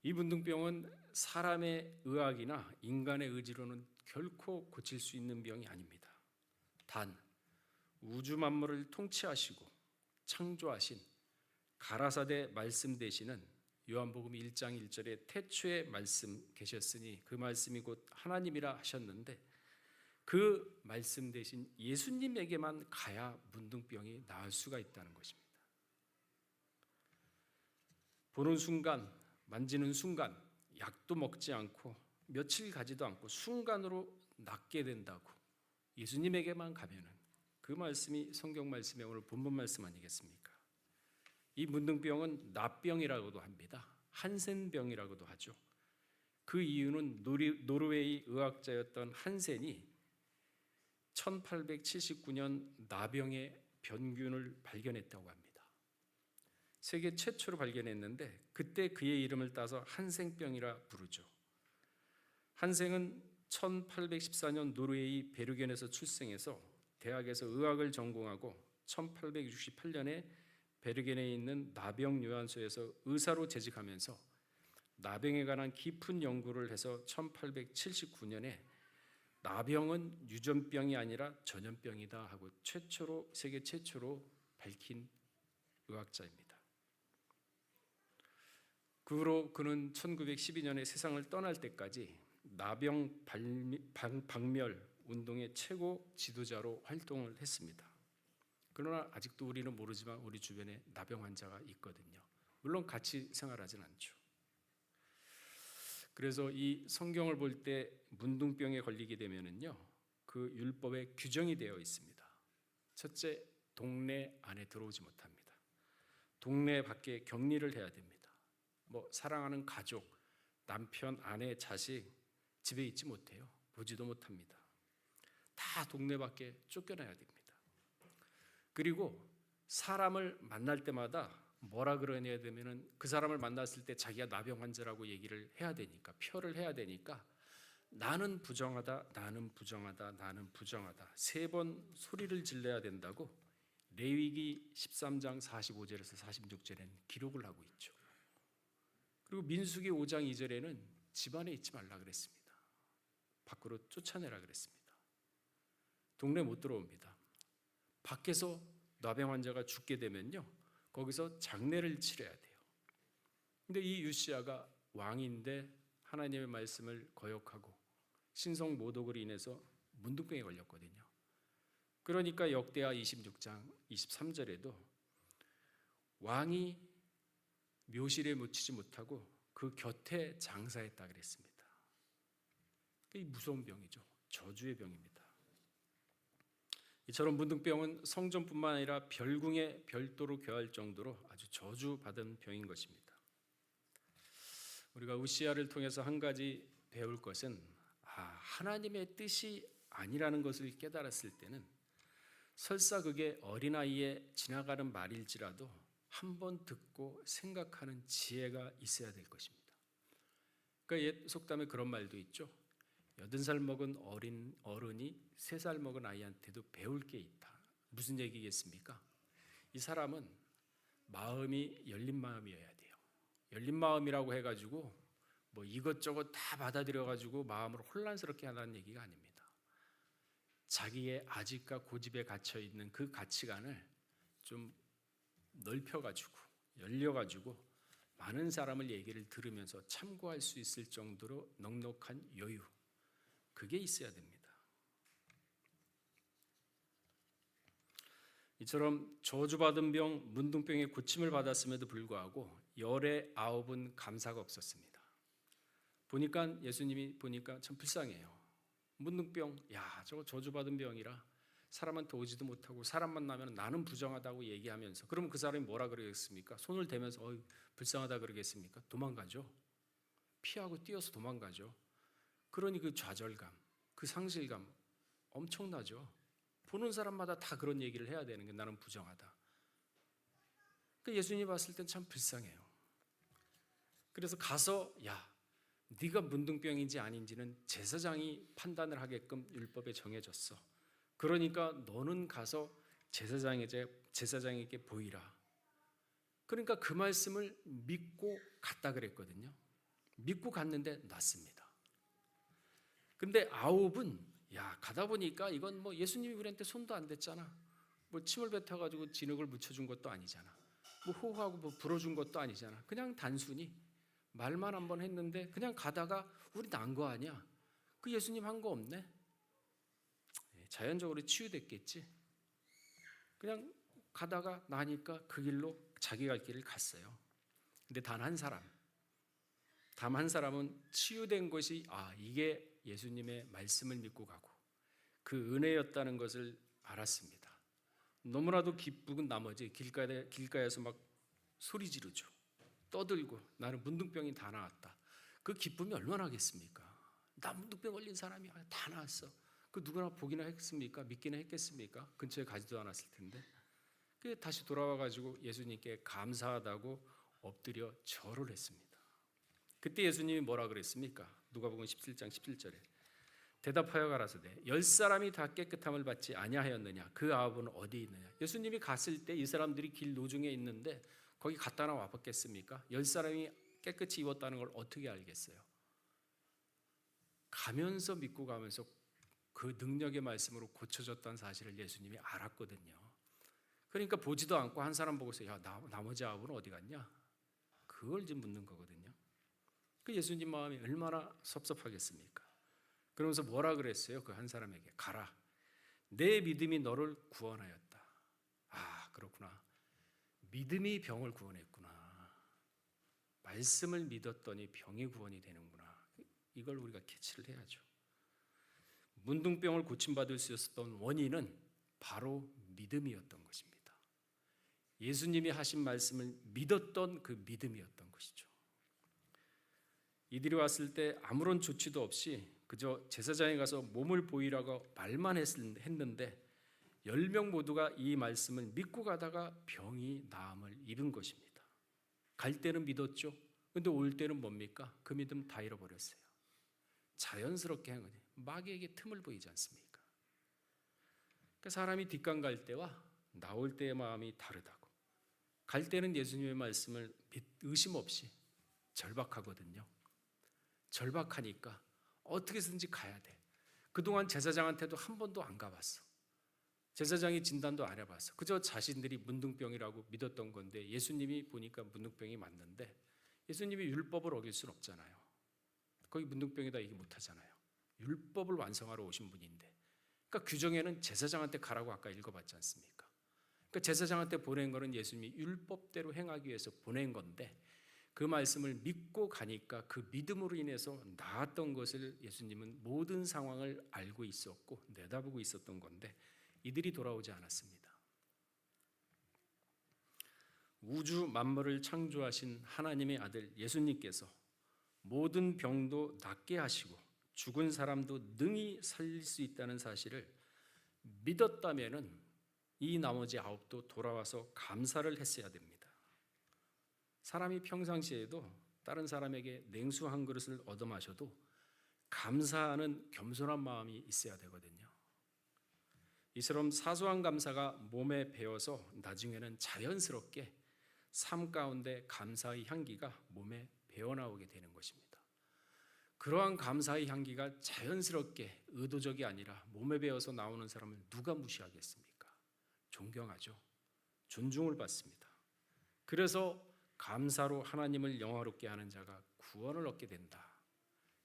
이 문둥병은 사람의 의학이나 인간의 의지로는 결코 고칠 수 있는 병이 아닙니다. 단 우주 만물을 통치하시고 창조하신 가라사대 말씀 되시는 요한복음 1장 1절에 태초에 말씀 계셨으니 그 말씀이 곧 하나님이라 하셨는데 그 말씀 대신 예수님에게만 가야 문둥병이 나을 수가 있다는 것입니다. 보는 순간, 만지는 순간, 약도 먹지 않고 며칠 가지도 않고 순간으로 낫게 된다고 예수님에게만 가면은 그 말씀이 성경 말씀의 오늘 본문 말씀 아니겠습니까? 이 문둥병은 납병이라고도 합니다. 한센병이라고도 하죠. 그 이유는 노르웨이 의학자였던 한센이 1879년 나병의 변균을 발견했다고 합니다. 세계 최초로 발견했는데 그때 그의 이름을 따서 한센병이라 부르죠. 한센은 1814년 노르웨이 베르겐에서 출생해서 대학에서 의학을 전공하고 1868년에 베르겐에 있는 나병 요양소에서 의사로 재직하면서 나병에 관한 깊은 연구를 해서 1879년에 나병은 유전병이 아니라 전염병이다 하고 세계 최초로 밝힌 의학자입니다. 그 후로 그는 1912년에 세상을 떠날 때까지 나병 박멸 운동의 최고 지도자로 활동을 했습니다. 그러나 아직도 우리는 모르지만 우리 주변에 나병 환자가 있거든요. 물론 같이 생활하진 않죠. 그래서 이 성경을 볼 때 문둥병에 걸리게 되면은요, 그 율법에 규정이 되어 있습니다. 첫째, 동네 안에 들어오지 못합니다. 동네 밖에 격리를 해야 됩니다. 사랑하는 가족, 남편, 아내, 자식 집에 있지 못해요. 보지도 못합니다. 다 동네 밖에 쫓겨나야 됩니다. 그리고 사람을 만날 때마다 뭐라 그러냐 되면은 그 사람을 만났을 때 자기가 나병 환자라고 얘기를 해야 되니까 표를 해야 되니까 나는 부정하다, 나는 부정하다, 나는 부정하다 3번 소리를 질러야 된다고 레위기 13장 45절에서 46절에는 기록을 하고 있죠. 그리고 민수기 5장 2절에는 집안에 있지 말라 그랬습니다. 밖으로 쫓아내라 그랬습니다. 동네 못 들어옵니다. 밖에서 뇌병 환자가 죽게 되면요, 거기서 장례를 치러야 돼요. 근데 이 요시야가 왕인데 하나님의 말씀을 거역하고 신성 모독으로 인해서 문둥병에 걸렸거든요. 그러니까 역대하 26장 23절에도 왕이 묘실에 묻히지 못하고 그 곁에 장사했다 그랬습니다. 이 무서운 병이죠. 저주의 병입니다. 이처럼 문둥병은 성전뿐만 아니라 별궁에 별도로 교할 정도로 아주 저주받은 병인 것입니다. 우리가 우시야를 통해서 한 가지 배울 것은 하나님의 뜻이 아니라는 것을 깨달았을 때는 설사 그게 어린아이의 지나가는 말일지라도 한번 듣고 생각하는 지혜가 있어야 될 것입니다. 그러니까 옛 속담에 그런 말도 있죠. 80살 먹은 어른이 3살 먹은 아이한테도 배울 게 있다. 무슨 얘기겠습니까? 이 사람은 마음이 열린 마음이어야 돼요. 열린 마음이라고 해가지고 뭐 이것저것 다 받아들여가지고 마음을 혼란스럽게 하라는 얘기가 아닙니다. 자기의 아집과 고집에 갇혀 있는 그 가치관을 좀 넓혀가지고 열려가지고 많은 사람을 얘기를 들으면서 참고할 수 있을 정도로 넉넉한 여유, 그게 있어야 됩니다. 이처럼 저주받은 병 문둥병의 고침을 받았음에도 불구하고 열의 9은 감사가 없었습니다. 보니까 예수님이 보니까 참 불쌍해요. 문둥병, 저거 저주받은 병이라 사람한테 오지도 못하고 사람 만나면 나는 부정하다고 얘기하면서, 그러면 그 사람이 뭐라 그러겠습니까? 손을 대면서 불쌍하다 그러겠습니까? 도망가죠. 피하고 뛰어서 도망가죠. 그러니 그 좌절감, 그 상실감 엄청나죠. 보는 사람마다 다 그런 얘기를 해야 되는 게 나는 부정하다. 그러니까 예수님이 봤을 땐 참 불쌍해요. 그래서 가서 네가 문둥병인지 아닌지는 제사장이 판단을 하게끔 율법에 정해졌어. 그러니까 너는 가서 제사장에게 보이라. 그러니까 그 말씀을 믿고 갔다 그랬거든요. 믿고 갔는데 낫습니다. 근데 9은 가다 보니까 이건 뭐 예수님이 우리한테 손도 안 댔잖아. 뭐 침을 뱉어가지고 진흙을 묻혀준 것도 아니잖아. 뭐 호흡하고 뭐 불어준 것도 아니잖아. 그냥 단순히 말만 한번 했는데 그냥 가다가 우리 난 거 아니야? 그 예수님 한 거 없네? 자연적으로 치유됐겠지. 그냥 가다가 나니까 그 길로 자기 갈 길을 갔어요. 근데 단 한 사람은 치유된 것이 이게 예수님의 말씀을 믿고 가고 그 은혜였다는 것을 알았습니다. 너무나도 기쁜 나머지 길가에서 막 소리 지르죠. 떠들고 나는 문둥병이 다 나았다. 그 기쁨이 얼마나 하겠습니까? 나 문둥병 걸린 사람이 다 나았어. 그 누구나 보기나 했습니까? 믿기나 했겠습니까? 근처에 가지도 않았을 텐데. 그 다시 돌아와 가지고 예수님께 감사하다고 엎드려 절을 했습니다. 그때 예수님이 뭐라 그랬습니까? 누가복음 17장 17절에 대답하여 가라사대 10사람이 다 깨끗함을 받지 아니하였느냐? 그 9은 어디 있느냐? 예수님이 갔을 때 이 사람들이 길 노중에 있는데 거기 갔다 나와 봤겠습니까? 10사람이 깨끗이 입었다는 걸 어떻게 알겠어요? 가면서 믿고 가면서 그 능력의 말씀으로 고쳐졌다는 사실을 예수님이 알았거든요. 그러니까 보지도 않고 한 사람 보고서 나머지 9은 어디 갔냐? 그걸 지금 묻는 거거든요. 그 예수님 마음이 얼마나 섭섭하겠습니까? 그러면서 뭐라 그랬어요? 그 한 사람에게 가라. 내 믿음이 너를 구원하였다. 그렇구나. 믿음이 병을 구원했구나. 말씀을 믿었더니 병이 구원이 되는구나. 이걸 우리가 캐치를 해야죠. 문둥병을 고침받을 수 있었던 원인은 바로 믿음이었던 것입니다. 예수님이 하신 말씀을 믿었던 그 믿음이었던 것이죠. 이들이 왔을 때 아무런 조치도 없이 그저 제사장에 가서 몸을 보이라고 말만 했는데 10명 모두가 이 말씀을 믿고 가다가 병이 나음을 입은 것입니다. 갈 때는 믿었죠. 근데 올 때는 뭡니까? 그 믿음 다 잃어버렸어요. 자연스럽게 한 거지. 마귀에게 틈을 보이지 않습니까? 그러니까 사람이 뒷강 갈 때와 나올 때의 마음이 다르다고. 갈 때는 예수님의 말씀을 의심 없이 절박하거든요. 절박하니까 어떻게 해서든지 가야 돼. 그동안 제사장한테도 한 번도 안 가봤어. 제사장이 진단도 안 해봤어. 그저 자신들이 문둥병이라고 믿었던 건데 예수님이 보니까 문둥병이 맞는데 예수님이 율법을 어길 수는 없잖아요. 거기 문둥병이다 얘기 못하잖아요. 율법을 완성하러 오신 분인데, 그러니까 규정에는 제사장한테 가라고 아까 읽어봤지 않습니까? 그러니까 제사장한테 보낸 거는 예수님이 율법대로 행하기 위해서 보낸 건데 그 말씀을 믿고 가니까 그 믿음으로 인해서 나았던 것을 예수님은 모든 상황을 알고 있었고 내다보고 있었던 건데 이들이 돌아오지 않았습니다. 우주 만물을 창조하신 하나님의 아들 예수님께서 모든 병도 낫게 하시고 죽은 사람도 능히 살릴 수 있다는 사실을 믿었다면은 이 나머지 9도 돌아와서 감사를 했어야 됩니다. 사람이 평상시에도 다른 사람에게 냉수 한 그릇을 얻어 마셔도 감사하는 겸손한 마음이 있어야 되거든요. 이처럼 사소한 감사가 몸에 배어서 나중에는 자연스럽게 삶 가운데 감사의 향기가 몸에 배어나오게 되는 것입니다. 그러한 감사의 향기가 자연스럽게 의도적이 아니라 몸에 배어서 나오는 사람을 누가 무시하겠습니까? 존경하죠. 존중을 받습니다. 그래서 감사로 하나님을 영화롭게 하는 자가 구원을 얻게 된다.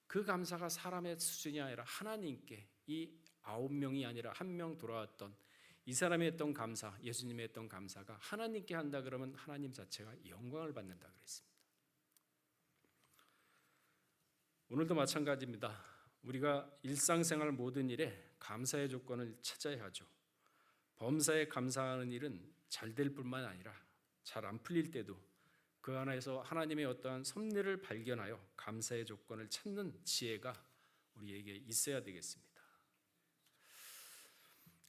그 감사가 사람의 수준이 아니라 하나님께, 이 9명이 아니라 1명 돌아왔던 이 사람이 했던 감사, 예수님이 했던 감사가 하나님께 한다 그러면 하나님 자체가 영광을 받는다 그랬습니다. 오늘도 마찬가지입니다. 우리가 일상생활 모든 일에 감사의 조건을 찾아야 하죠. 범사에 감사하는 일은 잘 될 뿐만 아니라 잘 안 풀릴 때도 그 안에서 하나님의 어떠한 섭리를 발견하여 감사의 조건을 찾는 지혜가 우리에게 있어야 되겠습니다.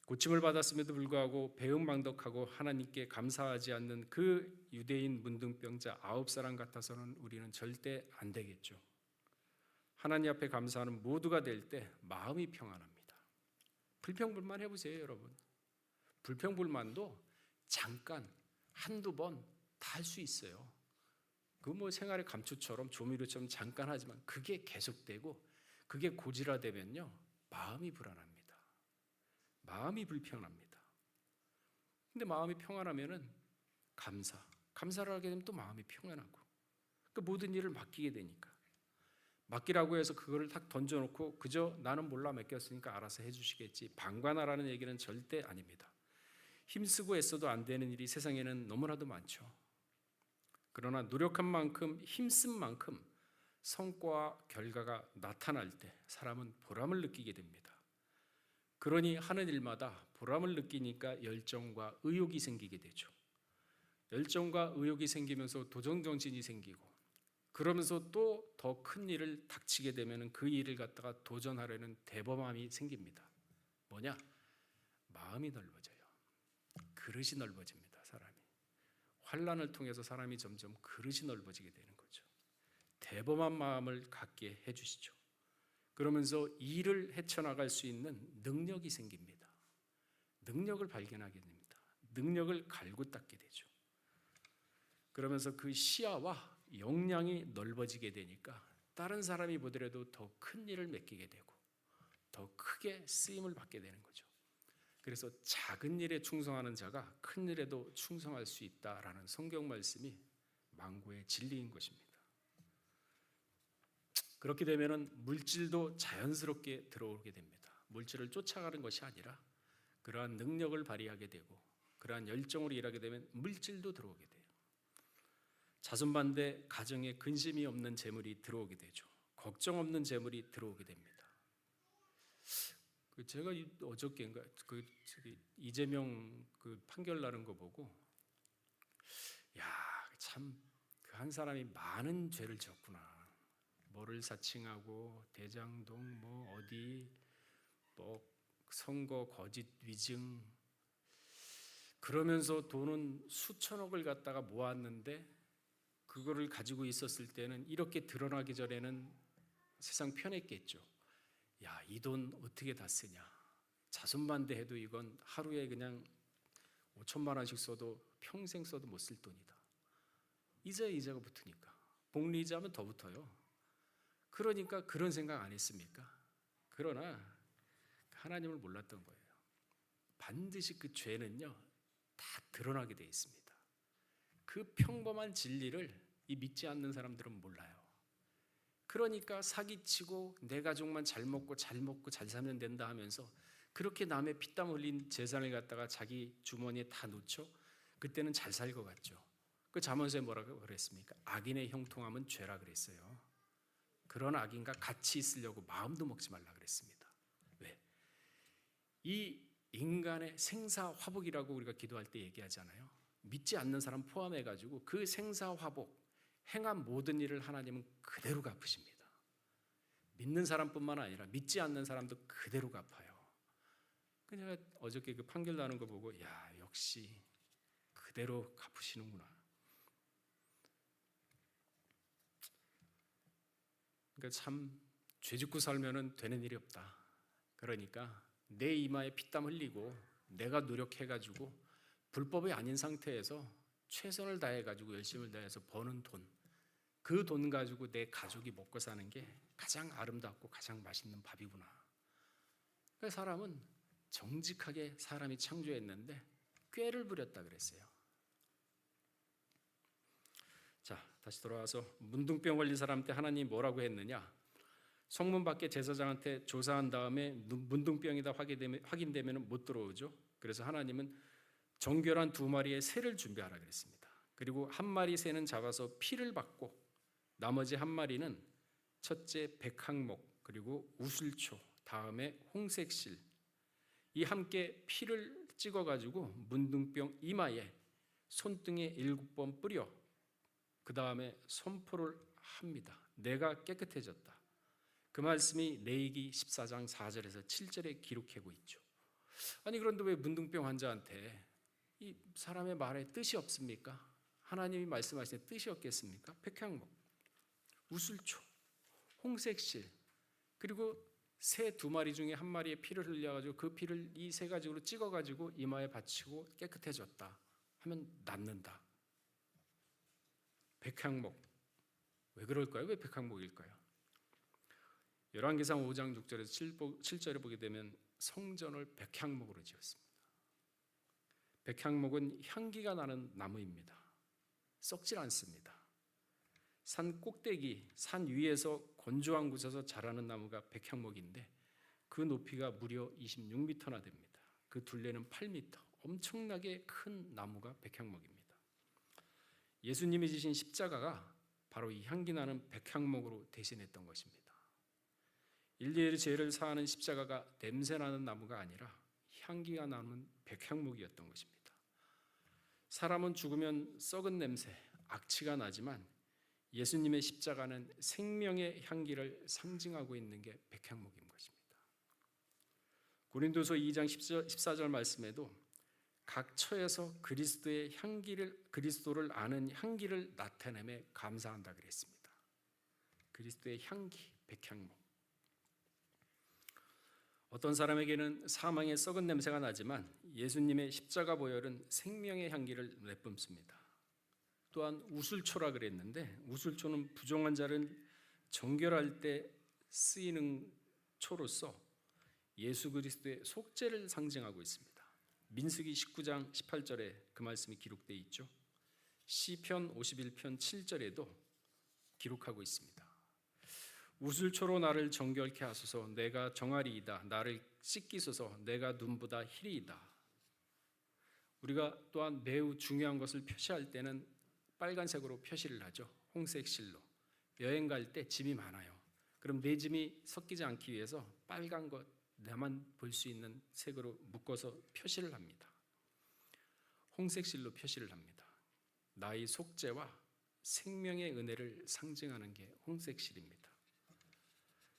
고침을 받았음에도 불구하고 배은망덕하고 하나님께 감사하지 않는 그 유대인 문둥병자 9사람 같아서는 우리는 절대 안 되겠죠. 하나님 앞에 감사하는 모두가 될 때 마음이 평안합니다. 불평불만 해보세요, 여러분. 불평불만도 잠깐 한두 번 다 할 수 있어요. 그 뭐 생활의 감초처럼 조미료처럼 잠깐 하지만 그게 계속되고 그게 고질화되면요 마음이 불안합니다. 마음이 불평합니다. 근데 마음이 평안하면은 감사를 하게 되면 또 마음이 평안하고 그 모든 일을 맡기게 되니까 맡기라고 해서 그거를 딱 던져놓고 그저 나는 몰라 맡겼으니까 알아서 해주시겠지 방관하라는 얘기는 절대 아닙니다. 힘쓰고 애써도 안 되는 일이 세상에는 너무나도 많죠. 그러나 노력한 만큼 힘쓴 만큼 성과와 결과가 나타날 때 사람은 보람을 느끼게 됩니다. 그러니 하는 일마다 보람을 느끼니까 열정과 의욕이 생기게 되죠. 열정과 의욕이 생기면서 도전정신이 생기고 그러면서 또 더 큰 일을 닥치게 되면 그 일을 갖다가 도전하려는 대범함이 생깁니다. 뭐냐? 마음이 넓어져요. 그릇이 넓어집니다. 사람이. 환난을 통해서 사람이 점점 그릇이 넓어지게 되는 거죠. 대범한 마음을 갖게 해주시죠. 그러면서 일을 헤쳐나갈 수 있는 능력이 생깁니다. 능력을 발견하게 됩니다. 능력을 갈고 닦게 되죠. 그러면서 그 시야와 역량이 넓어지게 되니까 다른 사람이 보더라도 더 큰 일을 맡기게 되고 더 크게 쓰임을 받게 되는 거죠. 그래서 작은 일에 충성하는 자가 큰 일에도 충성할 수 있다라는 성경 말씀이 만고의 진리인 것입니다. 그렇게 되면은 물질도 자연스럽게 들어오게 됩니다. 물질을 쫓아가는 것이 아니라 그러한 능력을 발휘하게 되고 그러한 열정으로 일하게 되면 물질도 들어오게 돼요. 자손반대 가정에 근심이 없는 재물이 들어오게 되죠. 걱정 없는 재물이 들어오게 됩니다. 제가 어저께인가 이재명 그 판결 나는 거 보고 참 그 한 사람이 많은 죄를 지었구나. 뭐를 사칭하고 대장동 뭐 어디 뭐 선거 거짓 위증 그러면서 돈은 수천억을 갖다가 모았는데 그거를 가지고 있었을 때는 이렇게 드러나기 전에는 세상 편했겠죠. 이 돈 어떻게 다 쓰냐. 자손반대해도 이건 하루에 그냥 5천만 원씩 써도 평생 써도 못 쓸 돈이다. 이자가 붙으니까 복리이자하면 더 붙어요. 그러니까 그런 생각 안 했습니까? 그러나 하나님을 몰랐던 거예요. 반드시 그 죄는요 다 드러나게 돼 있습니다. 그 평범한 진리를 이 믿지 않는 사람들은 몰라요. 그러니까 사기치고 내 가족만 잘 먹고 잘 살면 된다 하면서 그렇게 남의 피땀 흘린 재산을 갖다가 자기 주머니에 다 놓죠. 그때는 잘 살 것 같죠. 그 잠언서에 뭐라고 그랬습니까? 악인의 형통함은 죄라 그랬어요. 그런 악인과 같이 있으려고 마음도 먹지 말라 그랬습니다. 왜? 이 인간의 생사화복이라고 우리가 기도할 때 얘기하잖아요. 믿지 않는 사람 포함해가지고 그 생사화복, 행한 모든 일을 하나님은 그대로 갚으십니다. 믿는 사람뿐만 아니라 믿지 않는 사람도 그대로 갚아요. 제가 어저께 그 판결 나는 거 보고 야 역시 그대로 갚으시는구나. 그러니까 참 죄짓고 살면은 되는 일이 없다. 그러니까 내 이마에 피땀 흘리고 내가 노력해가지고 불법이 아닌 상태에서 최선을 다해가지고 열심을 다해서 버는 돈, 그 돈 가지고 내 가족이 먹고 사는 게 가장 아름답고 가장 맛있는 밥이구나. 그 사람은 정직하게 사람이 창조했는데 꾀를 부렸다 그랬어요. 자, 다시 돌아와서 문둥병 걸린 사람 때 하나님이 뭐라고 했느냐? 성문 밖에 제사장한테 조사한 다음에 문둥병이다 확인되면 못 들어오죠. 그래서 하나님은 정결한 2마리의 새를 준비하라 그랬습니다. 그리고 1마리 새는 잡아서 피를 받고 나머지 1마리는 첫째 백항목, 그리고 우슬초, 다음에 홍색실, 이 함께 피를 찍어가지고 문둥병 이마에 손등에 7번 뿌려 그 다음에 선포를 합니다. 내가 깨끗해졌다. 그 말씀이 레위기 14장 4절에서 7절에 기록하고 있죠. 아니 그런데 왜 문둥병 환자한테 이 사람의 말에 뜻이 없습니까? 하나님이 말씀하신 뜻이 없겠습니까? 백향목, 우슬초, 홍색실, 그리고 새 2마리 중에 1마리의 피를 흘려가지고 그 피를 이 3가지로 찍어가지고 이마에 바치고 깨끗해졌다 하면 낫는다. 백향목, 왜 그럴까요? 왜 백향목일까요? 열왕기상 5장 6절에서 7절에 보게 되면 성전을 백향목으로 지었습니다. 백향목은 향기가 나는 나무입니다. 썩질 않습니다. 산 꼭대기, 산 위에서 건조한 곳에서 자라는 나무가 백향목인데 그 높이가 무려 26m나 됩니다. 그 둘레는 8m, 엄청나게 큰 나무가 백향목입니다. 예수님이 지신 십자가가 바로 이 향기 나는 백향목으로 대신했던 것입니다. 인류의 죄를 사하는 십자가가 냄새나는 나무가 아니라 향기가 나는 백향목이었던 것입니다. 사람은 죽으면 썩은 냄새, 악취가 나지만 예수님의 십자가는 생명의 향기를 상징하고 있는 게 백향목인 것입니다. 고린도서 2장 14절 말씀에도 각 처에서 그리스도를 아는 향기를 나타내며 감사한다 그랬습니다. 그리스도의 향기, 백향목. 어떤 사람에게는 사망의 썩은 냄새가 나지만 예수님의 십자가 보혈은 생명의 향기를 내뿜습니다. 또한 우슬초라 그랬는데 우슬초는 부정한 자를 정결할 때 쓰이는 초로서 예수 그리스도의 속죄를 상징하고 있습니다. 민수기 19장 18절에 그 말씀이 기록되어 있죠. 시편 51편 7절에도 기록하고 있습니다. 우슬초로 나를 정결케 하소서. 내가 정하리이다. 나를 씻기소서. 내가 눈보다 희리이다. 우리가 또한 매우 중요한 것을 표시할 때는 빨간색으로 표시를 하죠. 홍색 실로. 여행 갈 때 짐이 많아요. 그럼 내 짐이 섞이지 않기 위해서 빨간 것, 나만 볼 수 있는 색으로 묶어서 표시를 합니다. 홍색 실로 표시를 합니다. 나의 속죄와 생명의 은혜를 상징하는 게 홍색 실입니다.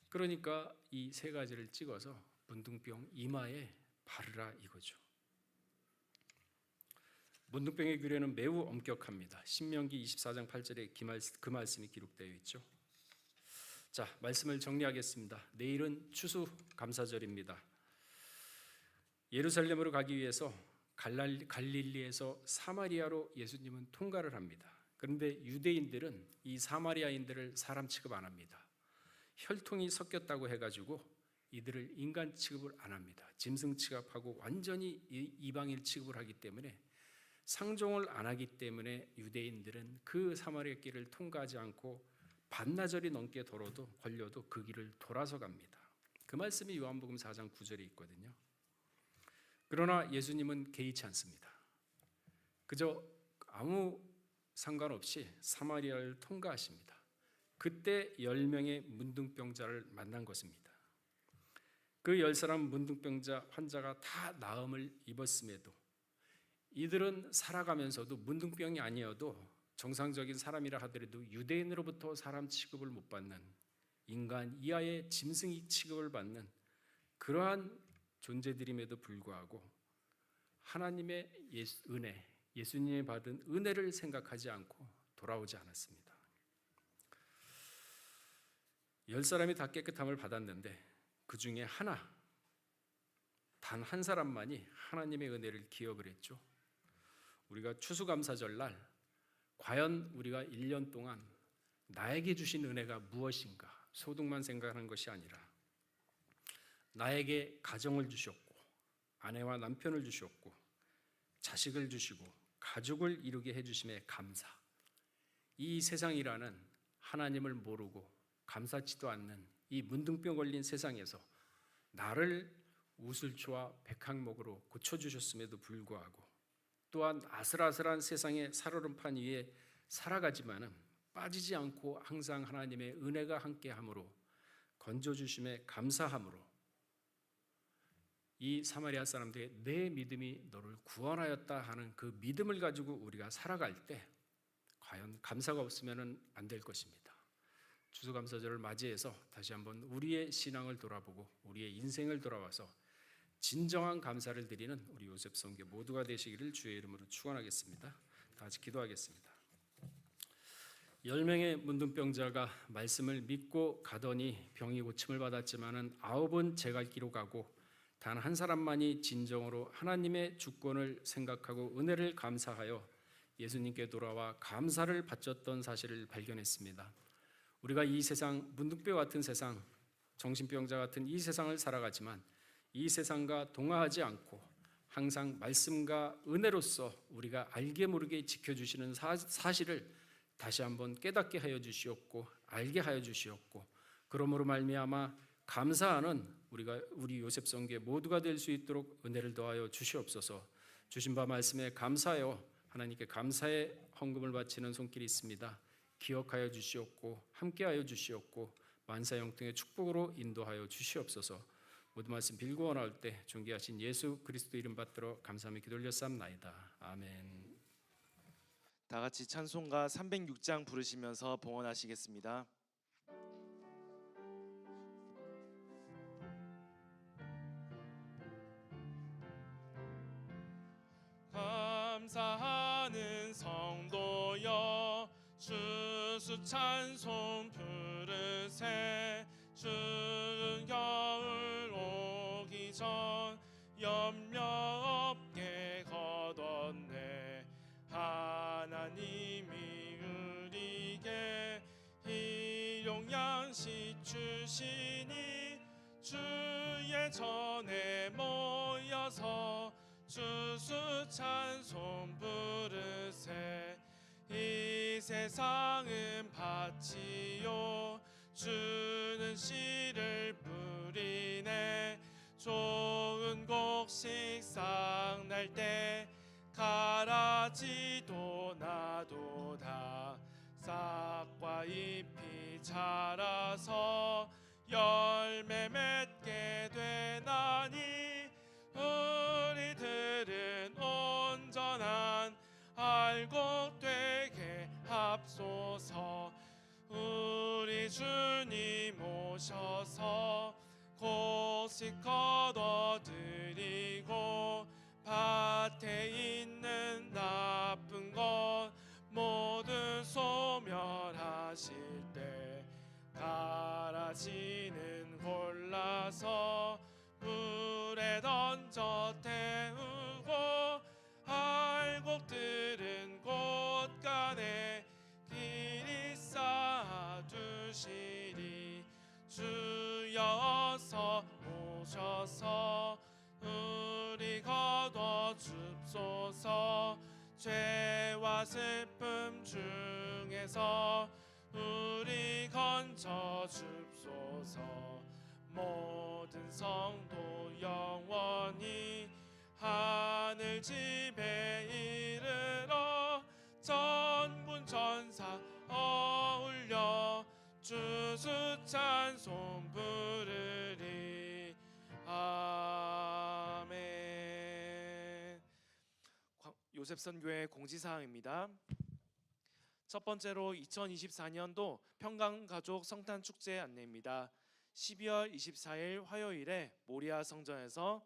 그러니까 이 3가지를 찍어서 문둥병 이마에 바르라 이거죠. 문둥병의 규례는 매우 엄격합니다. 신명기 24장 8절에 그 말씀이 기록되어 있죠. 자, 말씀을 정리하겠습니다. 내일은 추수감사절입니다. 예루살렘으로 가기 위해서 갈릴리에서 사마리아로 예수님은 통과를 합니다. 그런데 유대인들은 이 사마리아인들을 사람 취급 안 합니다. 혈통이 섞였다고 해가지고 이들을 인간 취급을 안 합니다. 짐승 취급하고 완전히 이방인 취급을 하기 때문에 상종을 안 하기 때문에 유대인들은 그 사마리아 길을 통과하지 않고 반나절이 넘게 걸려도 그 길을 돌아서 갑니다. 그 말씀이 요한복음 4장 9절에 있거든요. 그러나 예수님은 개의치 않습니다. 그저 아무 상관없이 사마리아를 통과하십니다. 그때 10명의 문둥병자를 만난 것입니다. 그 10사람 문둥병자 환자가 다 나음을 입었음에도 이들은 살아가면서도 문둥병이 아니어도 정상적인 사람이라 하더라도 유대인으로부터 사람 취급을 못 받는 인간 이하의 짐승이 취급을 받는 그러한 존재들임에도 불구하고 하나님의 은혜, 예수님이 받은 은혜를 생각하지 않고 돌아오지 않았습니다. 10사람이 다 깨끗함을 받았는데 그 중에 단 한 사람만이 하나님의 은혜를 기억을 했죠. 우리가 추수감사절 날 과연 우리가 1년 동안 나에게 주신 은혜가 무엇인가 소득만 생각하는 것이 아니라 나에게 가정을 주셨고 아내와 남편을 주셨고 자식을 주시고 가족을 이루게 해주심에 감사. 이 세상이라는 하나님을 모르고 감사치도 않는 이 문둥병 걸린 세상에서 나를 우슬초와 백항목으로 고쳐주셨음에도 불구하고 또한 아슬아슬한 세상의 살얼음판 위에 살아가지만은 빠지지 않고 항상 하나님의 은혜가 함께함으로 건져주심에 감사함으로 이 사마리아 사람들의 내 믿음이 너를 구원하였다 하는 그 믿음을 가지고 우리가 살아갈 때 과연 감사가 없으면 안 될 것입니다. 추수감사절을 맞이해서 다시 한번 우리의 신앙을 돌아보고 우리의 인생을 돌아와서 진정한 감사를 드리는 우리 요셉 성교 모두가 되시기를 주의 이름으로 축원하겠습니다. 다 같이 기도하겠습니다. 10명의 문둥병자가 말씀을 믿고 가더니 병이 고침을 받았지만은 9은 제갈기로 가고 단 한 사람만이 진정으로 하나님의 주권을 생각하고 은혜를 감사하여 예수님께 돌아와 감사를 바쳤던 사실을 발견했습니다. 우리가 이 세상 문둥병 같은 세상, 정신병자 같은 이 세상을 살아가지만 이 세상과 동화하지 않고 항상 말씀과 은혜로서 우리가 알게 모르게 지켜주시는 사실을 다시 한번 깨닫게 하여 주시옵고 알게 하여 주시옵고 그러므로 말미암아 감사하는 우리 요셉 성계 모두가 될 수 있도록 은혜를 더하여 주시옵소서. 주신 바 말씀에 감사하여 하나님께 감사의 헌금을 바치는 손길이 있습니다. 기억하여 주시옵고 함께하여 주시옵고 만사 영통의 축복으로 인도하여 주시옵소서. 모든 말씀 빌고 원할 때 존귀하신 예수 그리스도 이름 받들어 감사하며 기도 올렸사옵나이다. 아멘. 다 같이 찬송가 306장 부르시면서 봉헌하시겠습니다. 감사하는 성도여 추수 찬송 부르세 주 겨울 오기 전 염려 없게 걷었네 하나님이 우리에게 일용 양식 주시니 주의 전에 모여서 추수 찬송 부르세 이 세상은 밭이요 주는 씨를 뿌리네 좋은 곡식 싹날 때 가라지도 나도다 싹과 잎이 자라서 열매 맺게 되나니 우리들은 온전한 알곡 되게 합소서 우리 주님 오셔서 곡식 거둬드리고 밭에 있는 나쁜 것 모두 소멸하실 때 가라지는 골라서 물에 던져 태우고 알곡들은 곳간에 길이 쌓아두시리 주여 어서 주옵소서. 우리 거둬 줍소서. 죄와 슬픔 중에서 우리 건져 줍소서. 모든 성도 영원히 하늘 집에 이르러 전군 전사 어울려 주수 찬송 부르리. 아멘. 요셉선교회 공지사항입니다. 첫 번째로 2024년도 평강가족 성탄축제 안내입니다. 12월 24일 화요일에 모리아 성전에서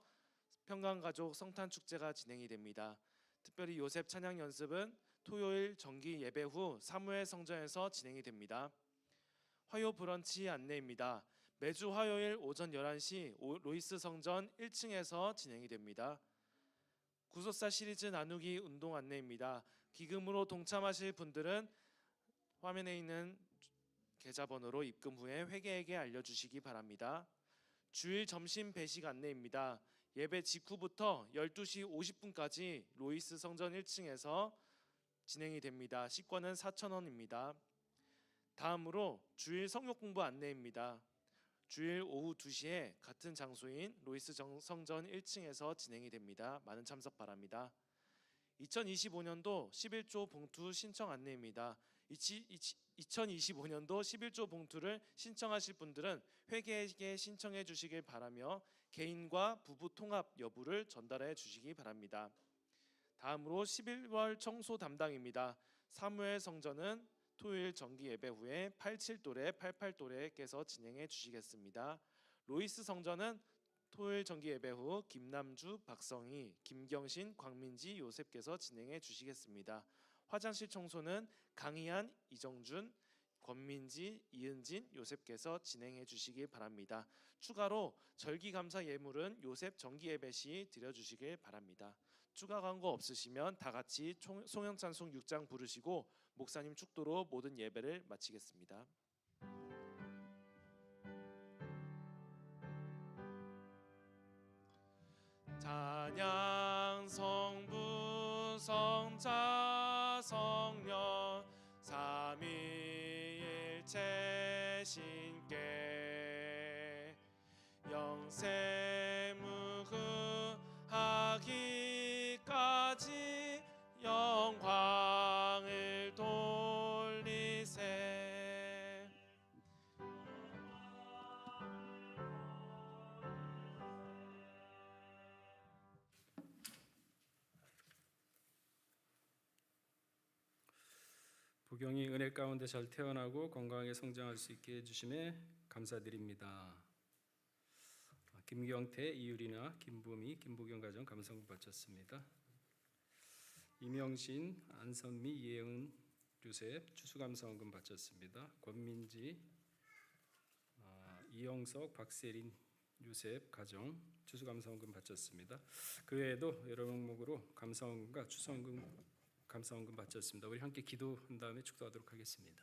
평강가족 성탄축제가 진행이 됩니다. 특별히 요셉 찬양 연습은 토요일 정기 예배 후 사무엘 성전에서 진행이 됩니다. 화요 브런치 안내입니다. 매주 화요일 오전 11시 로이스 성전 1층에서 진행이 됩니다. 구속사 시리즈 나누기 운동 안내입니다. 기금으로 동참하실 분들은 화면에 있는 계좌번호로 입금 후에 회계에게 알려주시기 바랍니다. 주일 점심 배식 안내입니다. 예배 직후부터 12시 50분까지 로이스 성전 1층에서 진행이 됩니다. 식권은 4,000원입니다. 다음으로 주일 성역 공부 안내입니다. 주일 오후 2시에 같은 장소인 로이스 성전 1층에서 진행이 됩니다. 많은 참석 바랍니다. 2025년도 11조 봉투 신청 안내입니다. 2025년도 11조 봉투를 신청하실 분들은 회계에게 신청해 주시길 바라며 개인과 부부 통합 여부를 전달해 주시기 바랍니다. 다음으로 11월 청소 담당입니다. 사무엘 성전은 토요일 정기 예배 후에 87도래, 88도래께서 진행해 주시겠습니다. 로이스 성전은 토요일 정기 예배 후 김남주, 박성희, 김경신, 광민지, 요셉께서 진행해 주시겠습니다. 화장실 청소는 강희안, 이정준, 권민지, 이은진, 요셉께서 진행해 주시길 바랍니다. 추가로 절기감사 예물은 요셉 정기 예배 시 드려주시길 바랍니다. 추가 광고 없으시면 다 같이 송영찬송 6장 부르시고 목사님 축도로 모든 예배를 마치겠습니다. 찬양 성부 성자 성령 삼위일체 신께 영세 무궁하기까지 영광을 돌리세. 부경이 은혜 가운데 잘 태어나고 건강하게 성장할 수 있게 해주심에 감사드립니다. 김경태, 이유리나, 김부미, 김부경 가정 감사금 바쳤습니다. 이명신, 안선미, 이혜은, 요셉 추수감사원금 바쳤습니다. 권민지, 이영석, 박세린, 요셉 가정 추수감사원금 바쳤습니다. 그 외에도 여러 명목으로 감사원금과 추수원금 감사원금 바쳤습니다. 우리 함께 기도한 다음에 축도하도록 하겠습니다.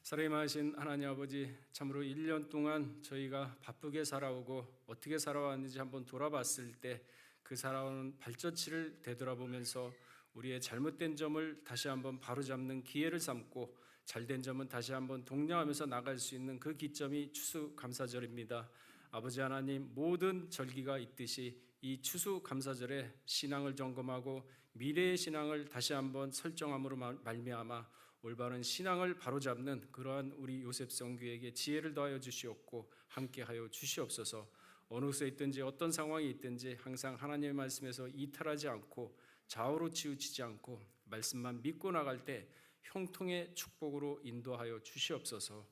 사랑이 많으신 하나님 아버지, 참으로 1년 동안 저희가 바쁘게 살아오고 어떻게 살아왔는지 한번 돌아봤을 때 그 살아오는 발자취를 되돌아보면서 우리의 잘못된 점을 다시 한번 바로잡는 기회를 삼고 잘된 점은 다시 한번 독려하면서 나갈 수 있는 그 기점이 추수감사절입니다. 아버지 하나님, 모든 절기가 있듯이 이 추수감사절에 신앙을 점검하고 미래의 신앙을 다시 한번 설정함으로 말미암아 올바른 신앙을 바로잡는 그러한 우리 요셉 성교에게 지혜를 더하여 주시옵고 함께하여 주시옵소서. 어느 곳에 있든지 어떤 상황이 있든지 항상 하나님의 말씀에서 이탈하지 않고 좌우로 치우치지 않고 말씀만 믿고 나갈 때 형통의 축복으로 인도하여 주시옵소서.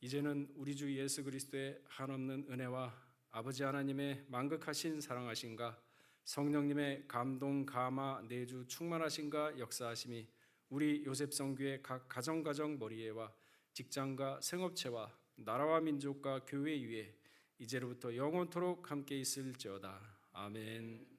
이제는 우리 주 예수 그리스도의 한없는 은혜와 아버지 하나님의 만극하신 사랑하심과 성령님의 감동, 감화, 내주 충만하심과 역사하심이 우리 요셉 성교의 각 가정 머리에와 직장과 생업체와 나라와 민족과 교회 위에 이제로부터 영원토록 함께 있을지어다. 아멘.